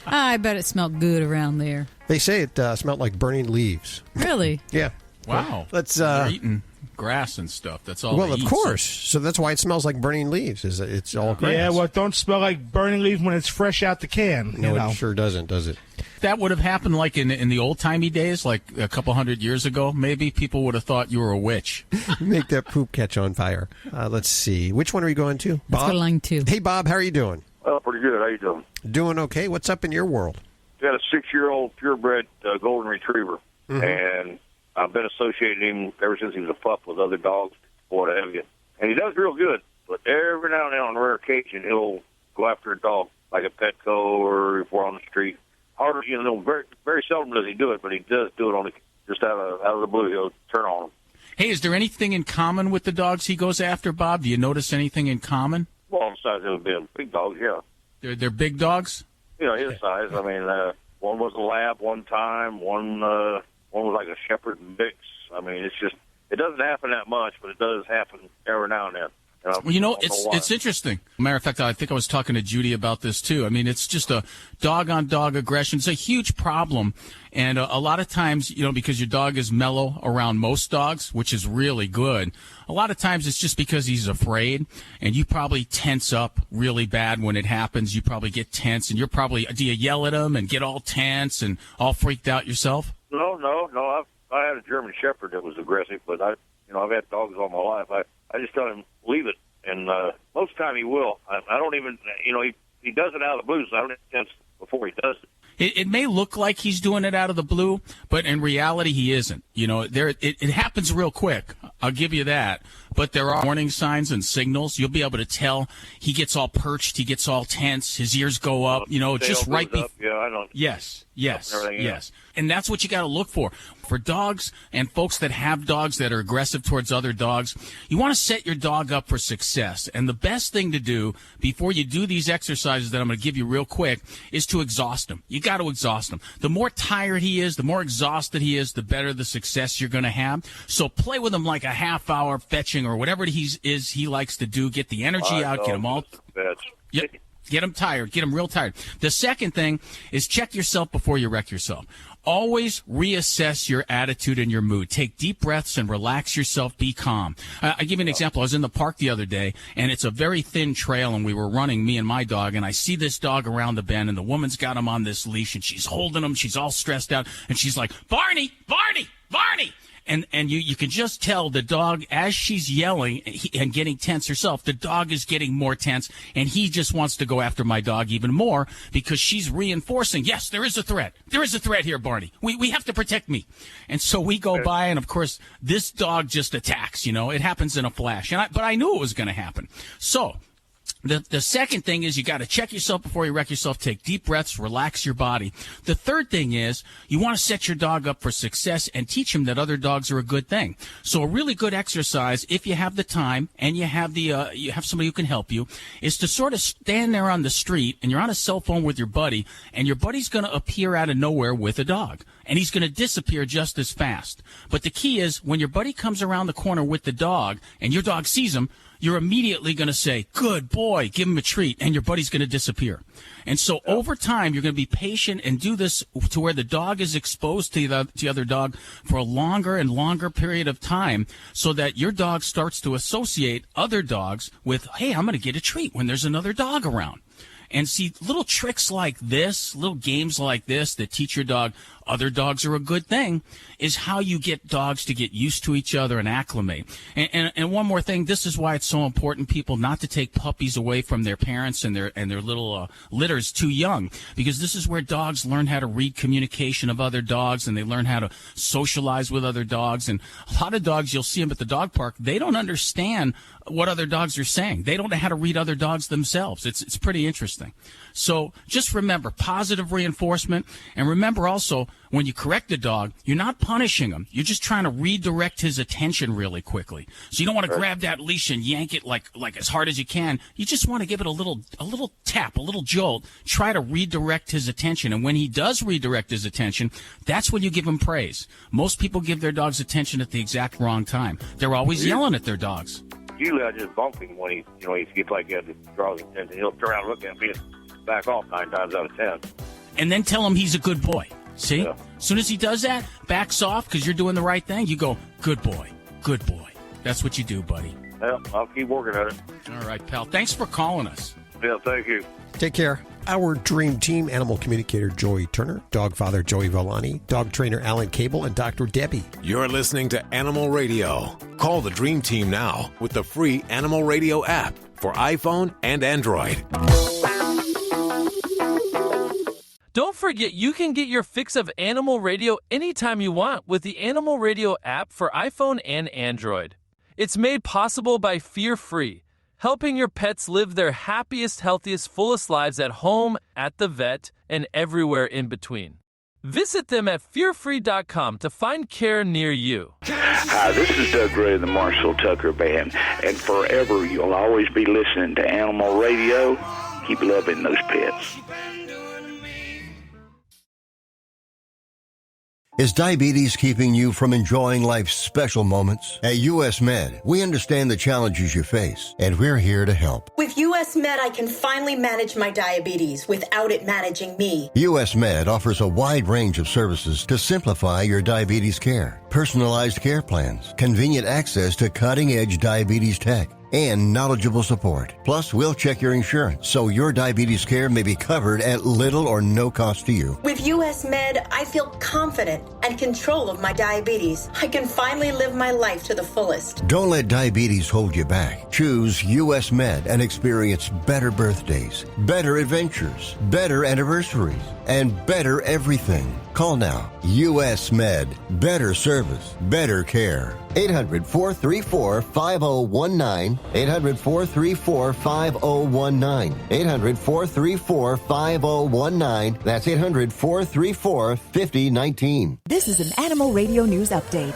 I bet it smelled good around there. They say it smelled like burning leaves. Really? Yeah. Wow. Let's They're eating grass and stuff. That's all. Well, they of eat, course. So that's why it smells like burning leaves. It's all grass. Yeah, well, it don't smell like burning leaves when it's fresh out the can. No, you know. it sure doesn't, does it? That would have happened like in the old-timey days, like a couple hundred years ago. Maybe people would have thought you were a witch. Make that poop catch on fire. Let's see. Which one are we going to? Bob? Let's go to line 2. Hey, Bob, how are you doing? Oh, pretty good. How you doing? Doing okay. What's up in your world? Got a 6-year-old purebred golden retriever, Mm-hmm. and I've been associating him ever since he was a pup with other dogs, what have you. And he does real good, but every now and then on a rare occasion, he'll go after a dog, like a Petco or if we're on the street. Hardly, very, very seldom does he do it, but he does do it just out of the blue. He'll turn on him. Hey, is there anything in common with the dogs he goes after, Bob? Do you notice anything in common? Well, besides him being big dogs, yeah. They're big dogs? His size. I mean, one was a lab one time. One was like a shepherd mix. I mean, it doesn't happen that much, but it does happen every now and then. Well, it's interesting. Matter of fact, I think I was talking to Judy about this, too. I mean, it's just a dog-on-dog aggression. It's a huge problem. And a lot of times, because your dog is mellow around most dogs, which is really good, a lot of times it's just because he's afraid. And you probably tense up really bad when it happens. You probably get tense. And do you yell at him and get all tense and all freaked out yourself? No. I had a German Shepherd that was aggressive, but I've had dogs all my life. I just tell him, leave it. And most of the time he will. I don't even, he does it out of the blue, so I don't intense before he does it. It may look like he's doing it out of the blue, but in reality he isn't. It happens real quick. I'll give you that. But there are warning signs and signals. You'll be able to tell he gets all perched, he gets all tense, his ears go up, just right before. Yeah, I know. Yes. And that's what you got to look for. For dogs and folks that have dogs that are aggressive towards other dogs, you want to set your dog up for success. And the best thing to do before you do these exercises that I'm going to give you real quick is to exhaust him. You got to exhaust him. The more tired he is, the more exhausted he is, the better the success you're going to have. So play with him like a half hour fetching or whatever he likes to do. Get the energy out, get him all. Yep. Get him tired. Get him real tired. The second thing is check yourself before you wreck yourself. Always reassess your attitude and your mood. Take deep breaths and relax yourself. Be calm. I'll give you an example. I was in the park the other day, and it's a very thin trail, and we were running, me and my dog, and I see this dog around the bend, and the woman's got him on this leash, and she's holding him. She's all stressed out, and she's like, Barney, Barney, Barney. And you can just tell the dog, as she's yelling and getting tense herself, the dog is getting more tense, and he just wants to go after my dog even more because she's reinforcing, yes, there is a threat. There is a threat here, Barney. We have to protect me. And so we go by, and, of course, this dog just attacks. It happens in a flash. But I knew it was going to happen. So the second thing is you got to check yourself before you wreck yourself. Take deep breaths, relax your body. The third thing is you want to set your dog up for success and teach him that other dogs are a good thing. So a really good exercise, if you have the time and you have you have somebody who can help you, is to sort of stand there on the street and you're on a cell phone with your buddy, and your buddy's going to appear out of nowhere with a dog, and he's going to disappear just as fast. But the key is when your buddy comes around the corner with the dog and your dog sees him, you're immediately going to say, good boy, give him a treat, and your buddy's going to disappear. And so over time, you're going to be patient and do this to where the dog is exposed to the other dog for a longer and longer period of time so that your dog starts to associate other dogs with, hey, I'm going to get a treat when there's another dog around. And see, little tricks like this, little games like this that teach your dog, other dogs are a good thing, is how you get dogs to get used to each other and acclimate. And one more thing, this is why it's so important, people, not to take puppies away from their parents and their little litters too young, because this is where dogs learn how to read communication of other dogs, and they learn how to socialize with other dogs. And a lot of dogs, you'll see them at the dog park, they don't understand what other dogs are saying. They don't know how to read other dogs themselves. It's pretty interesting. So just remember positive reinforcement, and remember also, when you correct a dog, you're not punishing him. You're just trying to redirect his attention really quickly. So you don't want to grab that leash and yank it like as hard as you can. You just want to give it a little tap, a little jolt. Try to redirect his attention. And when he does redirect his attention, that's when you give him praise. Most people give their dogs attention at the exact wrong time. They're always yelling at their dogs. Usually I just bump him when he gets like that, it draws attention. He'll turn around and look at me and back off 9 times out of 10. And then tell him he's a good boy. See? Yeah. As soon as he does that, backs off because you're doing the right thing, you go, good boy, good boy. That's what you do, buddy. Well, I'll keep working at it. All right, pal. Thanks for calling us. Yeah, thank you. Take care. Our dream team, animal communicator Joey Turner, dog father Joey Villani, dog trainer Alan Cable, and Dr. Debbie. You're listening to Animal Radio. Call the dream team now with the free Animal Radio app for iPhone and Android. Don't forget, you can get your fix of Animal Radio anytime you want with the Animal Radio app for iPhone and Android. It's made possible by Fear Free, helping your pets live their happiest, healthiest, fullest lives at home, at the vet, and everywhere in between. Visit them at fearfree.com to find care near you. Hi, this is Doug Ray of the Marshall Tucker Band, and forever you'll always be listening to Animal Radio. Keep loving those pets. Is diabetes keeping you from enjoying life's special moments? At US Med, we understand the challenges you face, and we're here to help. With US Med, I can finally manage my diabetes without it managing me. US Med offers a wide range of services to simplify your diabetes care. Personalized care plans, convenient access to cutting-edge diabetes tech, and knowledgeable support. Plus, we'll check your insurance so your diabetes care may be covered at little or no cost to you. With US Med, I feel confident and control of my diabetes. I can finally live my life to the fullest. Don't let diabetes hold you back. Choose US Med and experience better birthdays, better adventures, better anniversaries, and better everything. Call now. US Med. Better service. Better care. 800-434-5019. 800-434-5019. 800-434-5019. That's 800-434-5019. This is an Animal Radio News Update.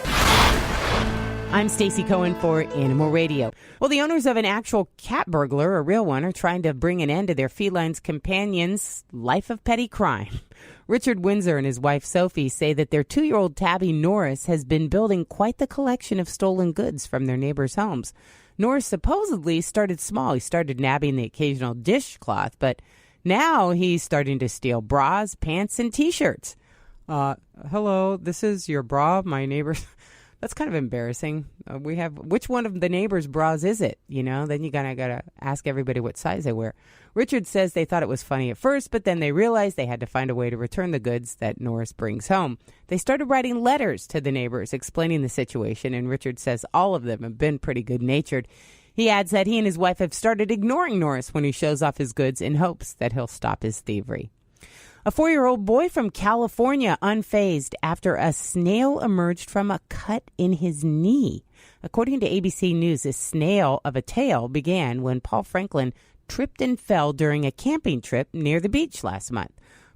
I'm Stacey Cohen for Animal Radio. Well, the owners of an actual cat burglar, a real one, are trying to bring an end to their feline's companion's life of petty crime. Richard Windsor and his wife Sophie say that their 2-year-old tabby Norris has been building quite the collection of stolen goods from their neighbors' homes. Norris supposedly started small. He started nabbing the occasional dishcloth, but now he's starting to steal bras, pants, and T-shirts. Hello, this is your bra, my neighbor's. That's kind of embarrassing. We have, which one of the neighbors' bras is it? You know, then you gotta ask everybody what size they wear. Richard says they thought it was funny at first, but then they realized they had to find a way to return the goods that Norris brings home. They started writing letters to the neighbors explaining the situation, and Richard says all of them have been pretty good-natured. He adds that he and his wife have started ignoring Norris when he shows off his goods in hopes that he'll stop his thievery. A 4-year-old boy from California unfazed after a snail emerged from a cut in his knee. According to ABC News, this snail of a tale began when Paul Franklin tripped and fell during a camping trip near the beach last month.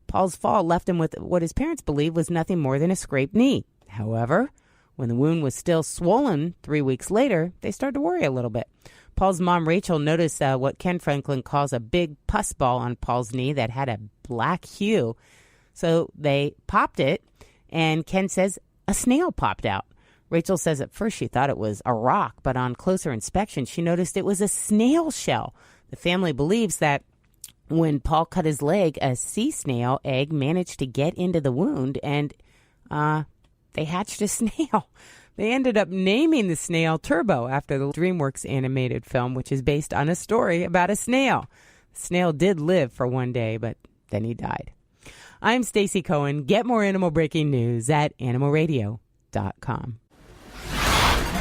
Paul's fall left him with what his parents believe was nothing more than a scraped knee. However, when the wound was still swollen 3 weeks later, they started to worry a little bit. Paul's mom, Rachel, noticed what Ken Franklin calls a big pus ball on Paul's knee that had a black hue. So they popped it, and Ken says a snail popped out. Rachel says at first she thought it was a rock, but on closer inspection, she noticed it was a snail shell. The family believes that when Paul cut his leg, a sea snail egg managed to get into the wound, and they hatched a snail. They ended up naming the snail Turbo after the DreamWorks animated film, which is based on a story about a snail. The snail did live for one day, but then he died. I'm Stacey Cohen. Get more animal breaking news at animalradio.com.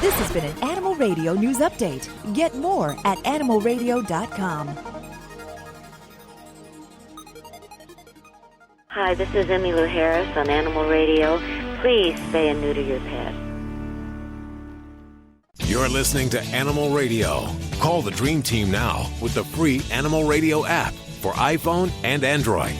This has been an Animal Radio News Update. Get more at animalradio.com. Hi, this is Emmylou Harris on Animal Radio. Please spay and neuter your pet. You're listening to Animal Radio. Call the Dream Team now with the free Animal Radio app for iPhone and Android.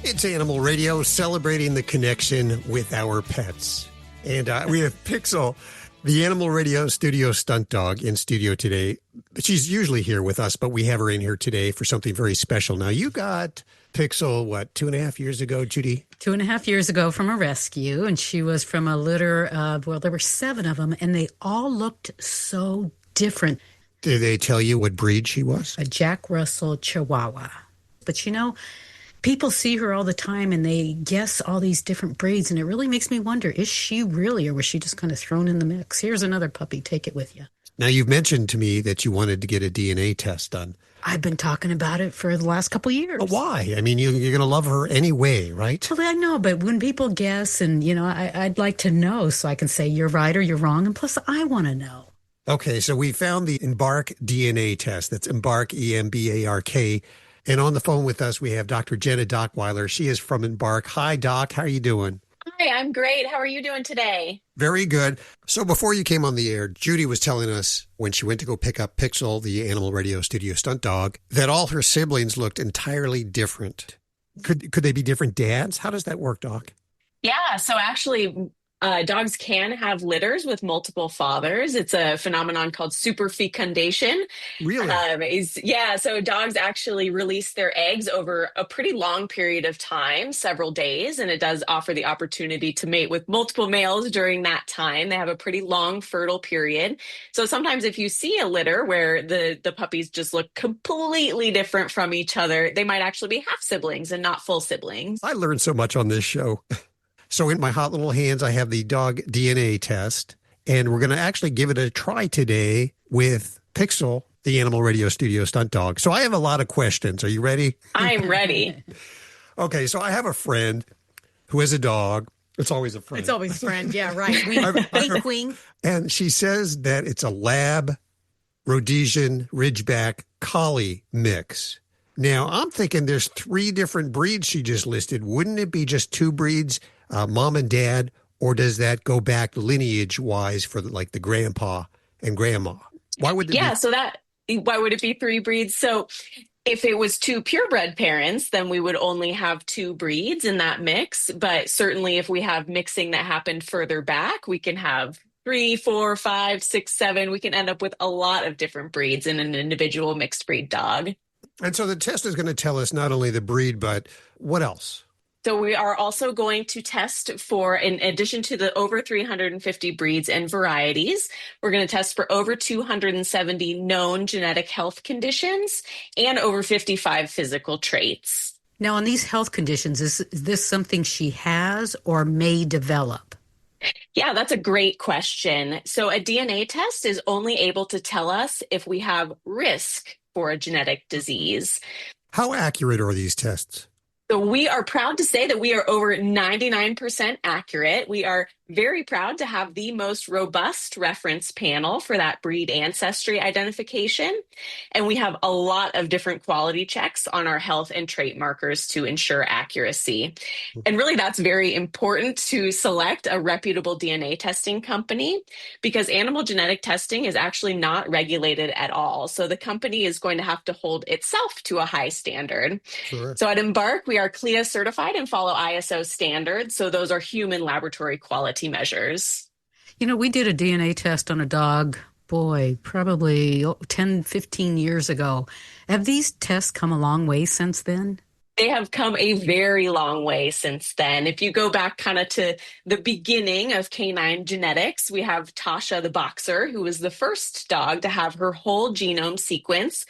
It's Animal Radio celebrating the connection with our pets. And we have Pixel, the Animal Radio studio stunt dog, in studio today. She's usually here with us, but we have her in here today for something very special. Now, you got Pixel, 2.5 years ago, Judy? 2.5 years ago from a rescue, and she was from a litter of, there were 7 of them, and they all looked so different. Did they tell you what breed she was? A Jack Russell Chihuahua. But people see her all the time and they guess all these different breeds, and it really makes me wonder, is she really, or was she just kind of thrown in the mix? Here's another puppy, take it with you. Now, you've mentioned to me that you wanted to get a DNA test done. I've been talking about it for the last couple of years. But why? I mean, you're going to love her anyway, right? Well, I know, but when people guess, and, I'd like to know so I can say you're right or you're wrong, and plus I want to know. Okay, so we found the Embark DNA test. That's Embark, E-M-B-A-R-K. And on the phone with us, we have Dr. Jenna Dockweiler. She is from Embark. Hi, Doc. How are you doing? Hi, I'm great. How are you doing today? Very good. So before you came on the air, Judy was telling us when she went to go pick up Pixel, the Animal Radio studio stunt dog, that all her siblings looked entirely different. Could they be different dads? How does that work, Doc? Yeah, so actually, dogs can have litters with multiple fathers. It's a phenomenon called superfecundation. Really? So dogs actually release their eggs over a pretty long period of time, several days, and it does offer the opportunity to mate with multiple males during that time. They have a pretty long fertile period. So sometimes if you see a litter where the puppies just look completely different from each other, they might actually be half siblings and not full siblings. I learned so much on this show. So in my hot little hands, I have the dog DNA test, and we're going to actually give it a try today with Pixel, the Animal Radio studio stunt dog. So I have a lot of questions. Are you ready? I'm ready. Okay, so I have a friend who has a dog. It's always a friend. It's always a friend. Yeah, right. Wink, wink. And she says that it's a Lab, Rhodesian, Ridgeback, Collie mix. Now, I'm thinking there's 3 different breeds she just listed. Wouldn't it be just 2 breeds, mom and dad, or does that go back lineage-wise for the grandpa and grandma? Why would why would it be 3 breeds? So if it was 2 purebred parents, then we would only have 2 breeds in that mix. But certainly if we have mixing that happened further back, we can have 3, 4, 5, 6, 7. We can end up with a lot of different breeds in an individual mixed breed dog. And so the test is going to tell us not only the breed, but what else? So we are also going to test for, in addition to the over 350 breeds and varieties, we're going to test for over 270 known genetic health conditions and over 55 physical traits. Now, on these health conditions, is this something she has or may develop? Yeah, that's a great question. So a DNA test is only able to tell us if we have risk for a genetic disease. How accurate are these tests? So we are proud to say that we are over 99% accurate. We are very proud to have the most robust reference panel for that breed ancestry identification. And we have a lot of different quality checks on our health and trait markers to ensure accuracy. And really, that's very important to select a reputable DNA testing company because animal genetic testing is actually not regulated at all. So the company is going to have to hold itself to a high standard. Sure. So at Embark, we are CLIA certified and follow ISO standards. So those are human laboratory quality measures. We did a DNA test on a dog, probably 10, 15 years ago. Have these tests come a long way since then? They have come a very long way since then. If you go back kind of to the beginning of canine genetics, we have Tasha the boxer, who was the first dog to have her whole genome sequenced.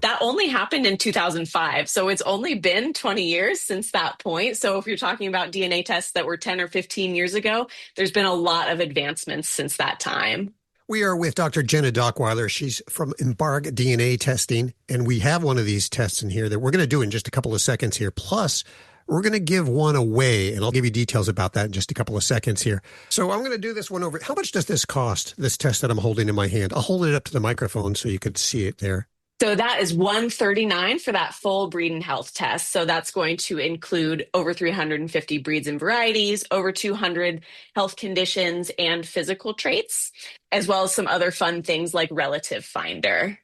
That only happened in 2005. So it's only been 20 years since that point. So if you're talking about DNA tests that were 10 or 15 years ago, there's been a lot of advancements since that time. We are with Dr. Jenna Dockweiler. She's from Embark DNA Testing, and we have one of these tests in here that we're going to do in just a couple of seconds here. Plus, We're going to give one away, and I'll give you details about that in just a couple of seconds here. So I'm going to do this one over. How much does this cost, this test that I'm holding in my hand? I'll hold it up to the microphone so you could see it there. So that is $139 for that full breed and health test. So that's going to include over 350 breeds and varieties, over 200 health conditions and physical traits, as well as some other fun things like relative finder.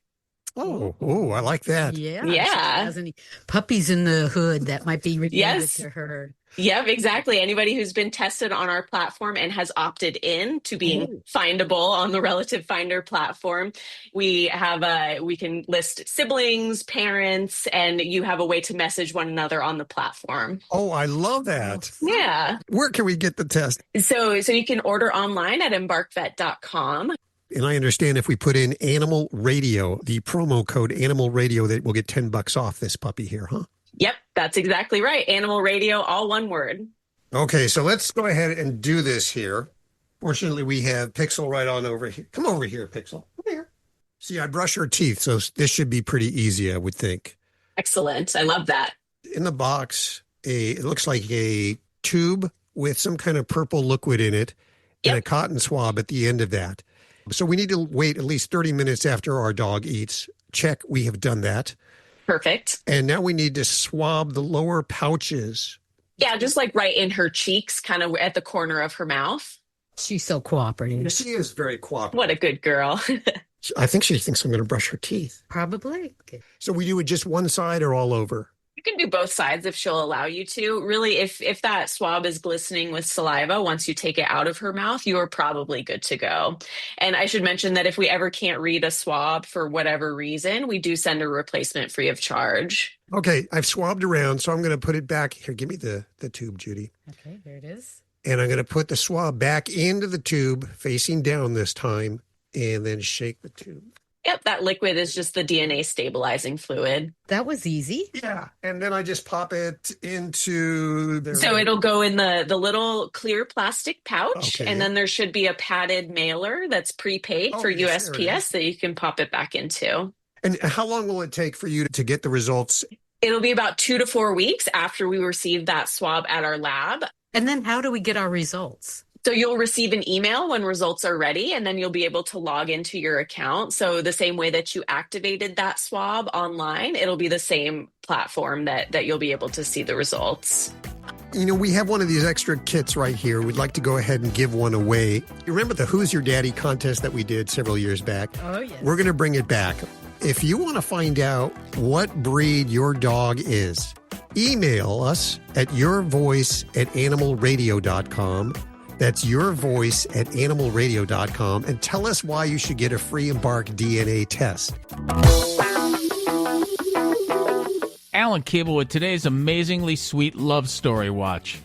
Oh, I like that. Yeah. Yeah. Has any puppies in the hood that might be related Yes. to her? Yep, exactly. Anybody who's been tested on our platform and has opted in to being findable on the Relative Finder platform, we can list siblings, parents, and you have a way to message one another on the platform. Oh, I love that. Yeah. Where can we get the test? So you can order online at embarkvet.com. And I understand if we put in Animal Radio, the promo code Animal Radio, that we'll get $10 off this puppy here, huh? Yep, that's exactly right. Animal Radio, all one word. Okay, so let's go ahead and do this here. Fortunately, we have Pixel right on over here. Come over here, Pixel. Come here. See, I brush her teeth, so this should be pretty easy, I would think. Excellent. I love that. In the box, it looks like a tube with some kind of purple liquid in it and a cotton swab at the end of that. So we need to wait at least 30 minutes after our dog eats. Check, we have done that. Perfect. And now we need to swab the lower pouches. Yeah, just like right in her cheeks, kind of at the corner of her mouth. She's so cooperative. She is very cooperative. What a good girl. I think she thinks I'm going to brush her teeth. Probably. Okay. So we do it just one side or all over? You can do both sides if she'll allow you to. Really, if that swab is glistening with saliva, once you take it out of her mouth, you are probably good to go. And I should mention that if we ever can't read a swab for whatever reason, we do send a replacement free of charge. Okay, I've swabbed around, so I'm going to put it back. Here, give me the tube, Judy. Okay, there it is. And I'm going to put the swab back into the tube, facing down this time, and then shake the tube. Yep, that liquid is just the DNA stabilizing fluid. That was easy. Yeah, and then I just pop it into the... So it'll go in the little clear plastic pouch, Okay. and then there should be a padded mailer that's prepaid for yes, there it USPS is. that you can pop it back into. And how long will it take for you to get the results? It'll be about 2 to 4 weeks after we receive that swab at our lab. And then how do we get our results? So you'll receive an email when results are ready, and then you'll be able to log into your account. So the same way that you activated that swab online, it'll be the same platform that you'll be able to see the results. You know, we have one of these extra kits right here. We'd like to go ahead and give one away. You remember the Who's Your Daddy contest that we did several years back? Oh, yes. We're going to bring it back. If you want to find out what breed your dog is, email us at yourvoice@animalradio.com. That's yourvoice@animalradio.com, and tell us why you should get a free Embark DNA test. Alan Cable with today's amazingly sweet love story watch.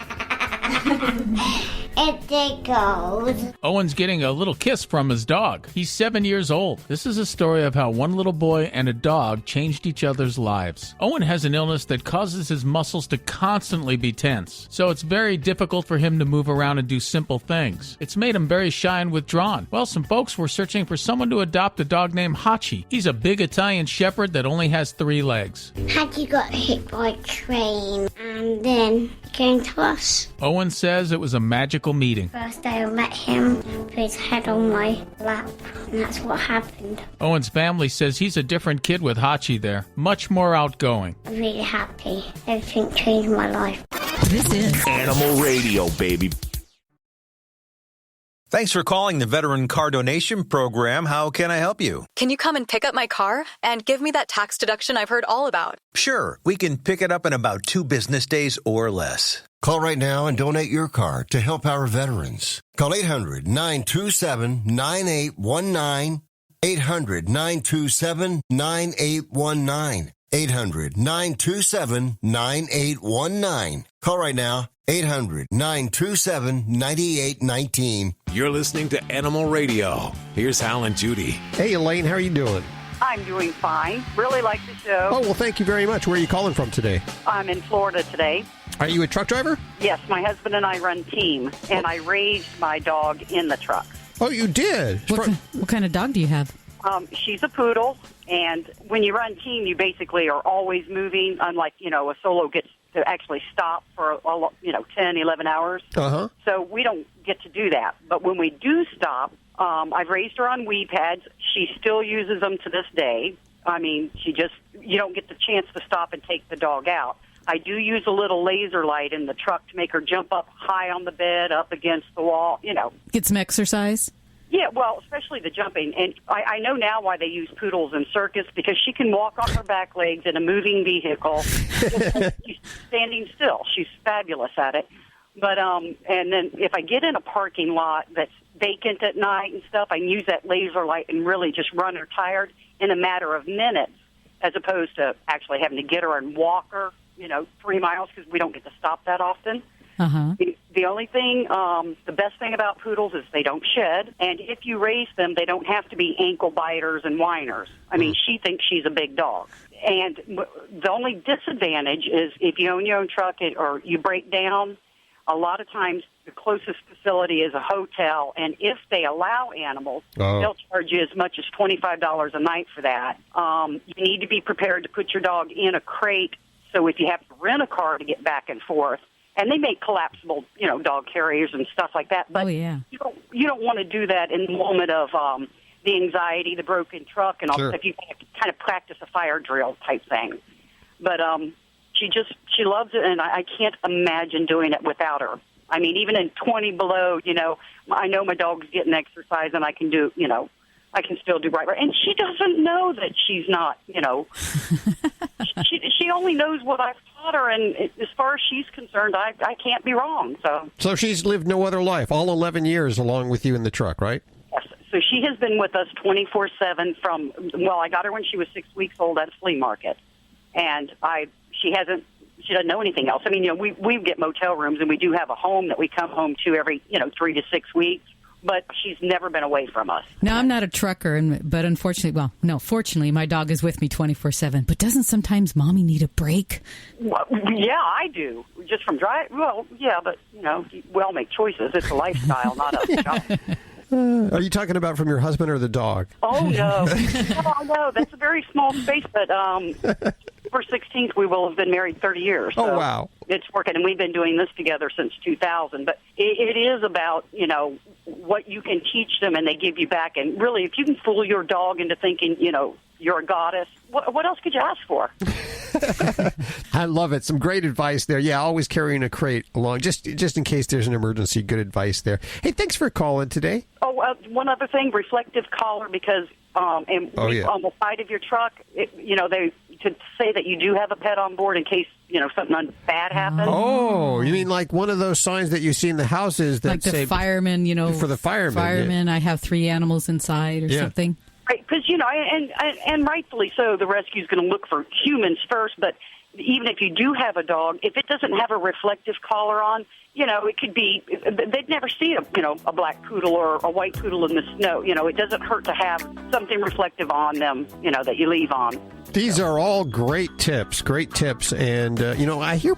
It goes. Owen's getting a little kiss from his dog. He's 7 years old. This is a story of how one little boy and a dog changed each other's lives. Owen has an illness that causes his muscles to constantly be tense, so it's very difficult for him to move around and do simple things. It's made him very shy and withdrawn. Well, some folks were searching for someone to adopt a dog named Hachi. He's a big Italian shepherd that only has 3 legs. Hachi got hit by a train and then came to us. Owen says it was a magical meeting. First day I met him, put his head on my lap, and that's what happened. Owen's family says he's a different kid with Hachi there, much more outgoing. I'm really happy. Everything changed my life. This is Animal Radio, baby. Thanks for calling the Veteran Car Donation Program. How can I help you? Can you come and pick up my car and give me that tax deduction I've heard all about? Sure, we can pick it up in about 2 business days or less. Call right now and donate your car to help our veterans. Call 800-927-9819. 800-927-9819. 800-927-9819. Call right now. 800-927-9819. You're listening to Animal Radio. Here's Hal and Judy. Hey, Elaine, how are you doing? I'm doing fine. Really like the show. Oh, well, thank you very much. Where are you calling from today? I'm in Florida today. Are you a truck driver? Yes, my husband and I run team, and I raised my dog in the truck. Oh, you did? What kind of dog do you have? She's a poodle, and when you run team, you basically are always moving, unlike, a solo gets to actually stop for 10, 11 hours. Uh-huh. So we don't get to do that. But when we do stop, I've raised her on wee pads. She still uses them to this day. I mean, you don't get the chance to stop and take the dog out. I do use a little laser light in the truck to make her jump up high on the bed, up against the wall, Get some exercise? Yeah, well, especially the jumping. And I know now why they use poodles in circus, because she can walk on her back legs in a moving vehicle. She's standing still. She's fabulous at it. But and then if I get in a parking lot that's vacant at night and stuff, I can use that laser light and really just run her tired in a matter of minutes, as opposed to actually having to get her and walk her, 3 miles, because we don't get to stop that often. Uh-huh. The only thing, the best thing about poodles is they don't shed, and if you raise them, they don't have to be ankle biters and whiners. I mean, she thinks she's a big dog. And the only disadvantage is if you own your own truck or you break down, a lot of times the closest facility is a hotel, and if they allow animals, they'll charge you as much as $25 a night for that. You need to be prepared to put your dog in a crate, so if you have to rent a car to get back and forth, and they make collapsible, dog carriers and stuff like that. But you don't want to do that in the moment of the anxiety, the broken truck, and all that. If you kind of practice a fire drill type thing. But she loves it, and I can't imagine doing it without her. I mean, even in 20 below, I know my dog's getting exercise, and I can do, I can still do right. And she doesn't know that she's not, she only knows what I've taught her, and as far as she's concerned, I can't be wrong. So she's lived no other life, all 11 years along with you in the truck, right? Yes. So she has been with us 24/7 I got her when she was 6 weeks old at a flea market, and she doesn't know anything else. I mean, we get motel rooms, and we do have a home that we come home to every, 3 to 6 weeks. But she's never been away from us. Now, I'm not a trucker, but fortunately, my dog is with me 24/7. But doesn't sometimes Mommy need a break? Well, yeah, I do. Just from driving. Well, yeah, but, we all make choices. It's a lifestyle, not a job. Are you talking about from your husband or the dog? Oh, no. No, that's a very small space, but for 16th, we will have been married 30 years. So wow. It's working, and we've been doing this together since 2000. But it is about, what you can teach them and they give you back. And really, if you can fool your dog into thinking, you're a goddess, what else could you ask for? I love it. Some great advice there. Yeah, always carrying a crate along, just in case there's an emergency. Good advice there. Hey, thanks for calling today. Oh, one other thing, reflective collar, because on the side of your truck, to say that you do have a pet on board in case, something bad happens. Oh, you mean like one of those signs that you see in the houses that like the say firemen, for the firemen. Firemen, I have 3 animals inside or something. Right, because, and rightfully so, the rescue's going to look for humans first, but even if you do have a dog, if it doesn't have a reflective collar on, it could be, they'd never see a black poodle or a white poodle in the snow. It doesn't hurt to have something reflective on them, that you leave on. These are all great tips. And, I hear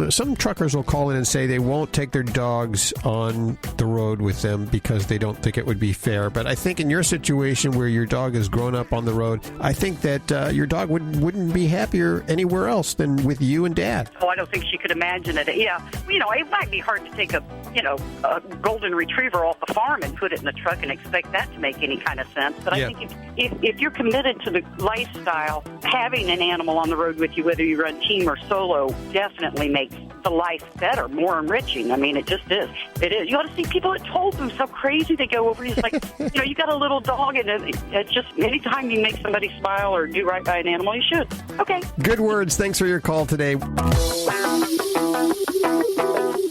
some truckers will call in and say they won't take their dogs on the road with them because they don't think it would be fair. But I think in your situation where your dog has grown up on the road, I think that your dog wouldn't be happier anywhere else than with you and Dad. Oh, I don't think she could imagine it. Yeah. It might be hard to take a golden retriever off the farm and put it in the truck and expect that to make any kind of sense. But I think if you're committed to the lifestyle, having an animal on the road with you, whether you run team or solo, definitely makes the life better, more enriching. I mean, it just is. It is. You ought to see people at toll booths, how crazy they go over. It's like, you got a little dog, and it's just anytime you make somebody smile or do right by an animal, you should. Okay. Good words. Thanks for your call today.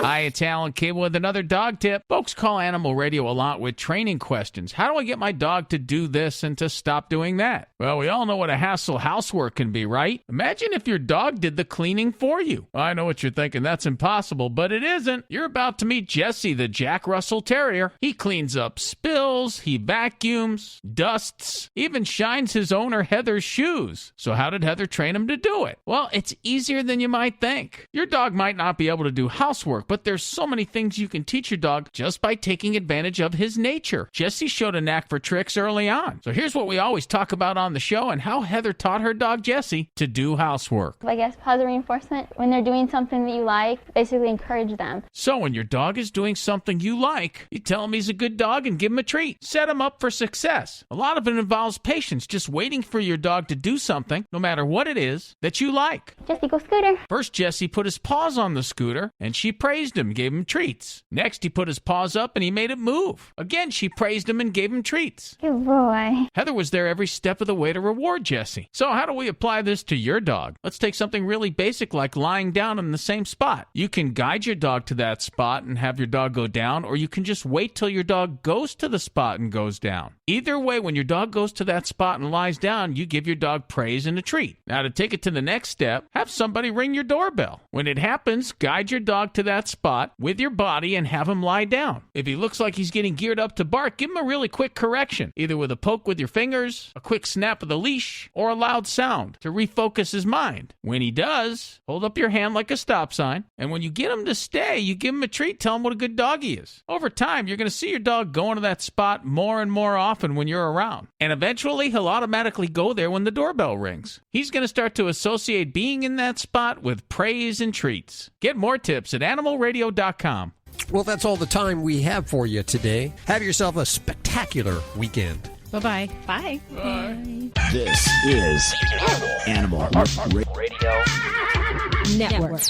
Hi, it's Alan Cable with another dog tip. Folks call Animal Radio a lot with training questions. How do I get my dog to do this and to stop doing that? Well, we all know what a hassle housework can be, right? Imagine if your dog did the cleaning for you. I know what you're thinking. That's impossible, but it isn't. You're about to meet Jesse, the Jack Russell Terrier. He cleans up spills, he vacuums, dusts, even shines his owner Heather's shoes. So how did Heather train him to do it? Well, it's easier than you might think. Your dog might not be able to do housework, but there's so many things you can teach your dog just by taking advantage of his nature. Jessie showed a knack for tricks early on. So here's what we always talk about on the show and how Heather taught her dog Jessie to do housework. I guess positive reinforcement. When they're doing something that you like, basically encourage them. So when your dog is doing something you like, you tell him he's a good dog and give him a treat. Set him up for success. A lot of it involves patience, just waiting for your dog to do something, no matter what it is, that you like. Jessie, go scooter. First, Jessie put his paws on the scooter, and she praised him, gave him treats. Next, he put his paws up, and he made it move. Again, she praised him and gave him treats. Good boy. Heather was there every step of the way to reward Jessie. So how do we apply this to your dog? Let's take something really basic like lying down in the same spot. You can guide your dog to that spot and have your dog go down, or you can just wait till your dog goes to the spot and goes down. Either way, when your dog goes to that spot and lies down, you give your dog praise and a treat. Now, to take it to the next step, have somebody ring your doorbell. When it happens, guide your dog to that spot with your body and have him lie down. If he looks like he's getting geared up to bark, give him a really quick correction, either with a poke with your fingers, a quick snap of the leash, or a loud sound to refocus his mind. When he does, hold up your hand like a stop sign, and when you get him to stay, you give him a treat, tell him what a good dog he is. Over time, you're going to see your dog going to that spot more and more often when you're around, and eventually he'll automatically go there when the doorbell rings. He's going to start to associate being in that spot with praise and treats. Get more tips at animalradio.com. Well, that's all the time we have for you today. Have yourself a spectacular weekend. Bye-bye. Bye. This is Animal Radio Network.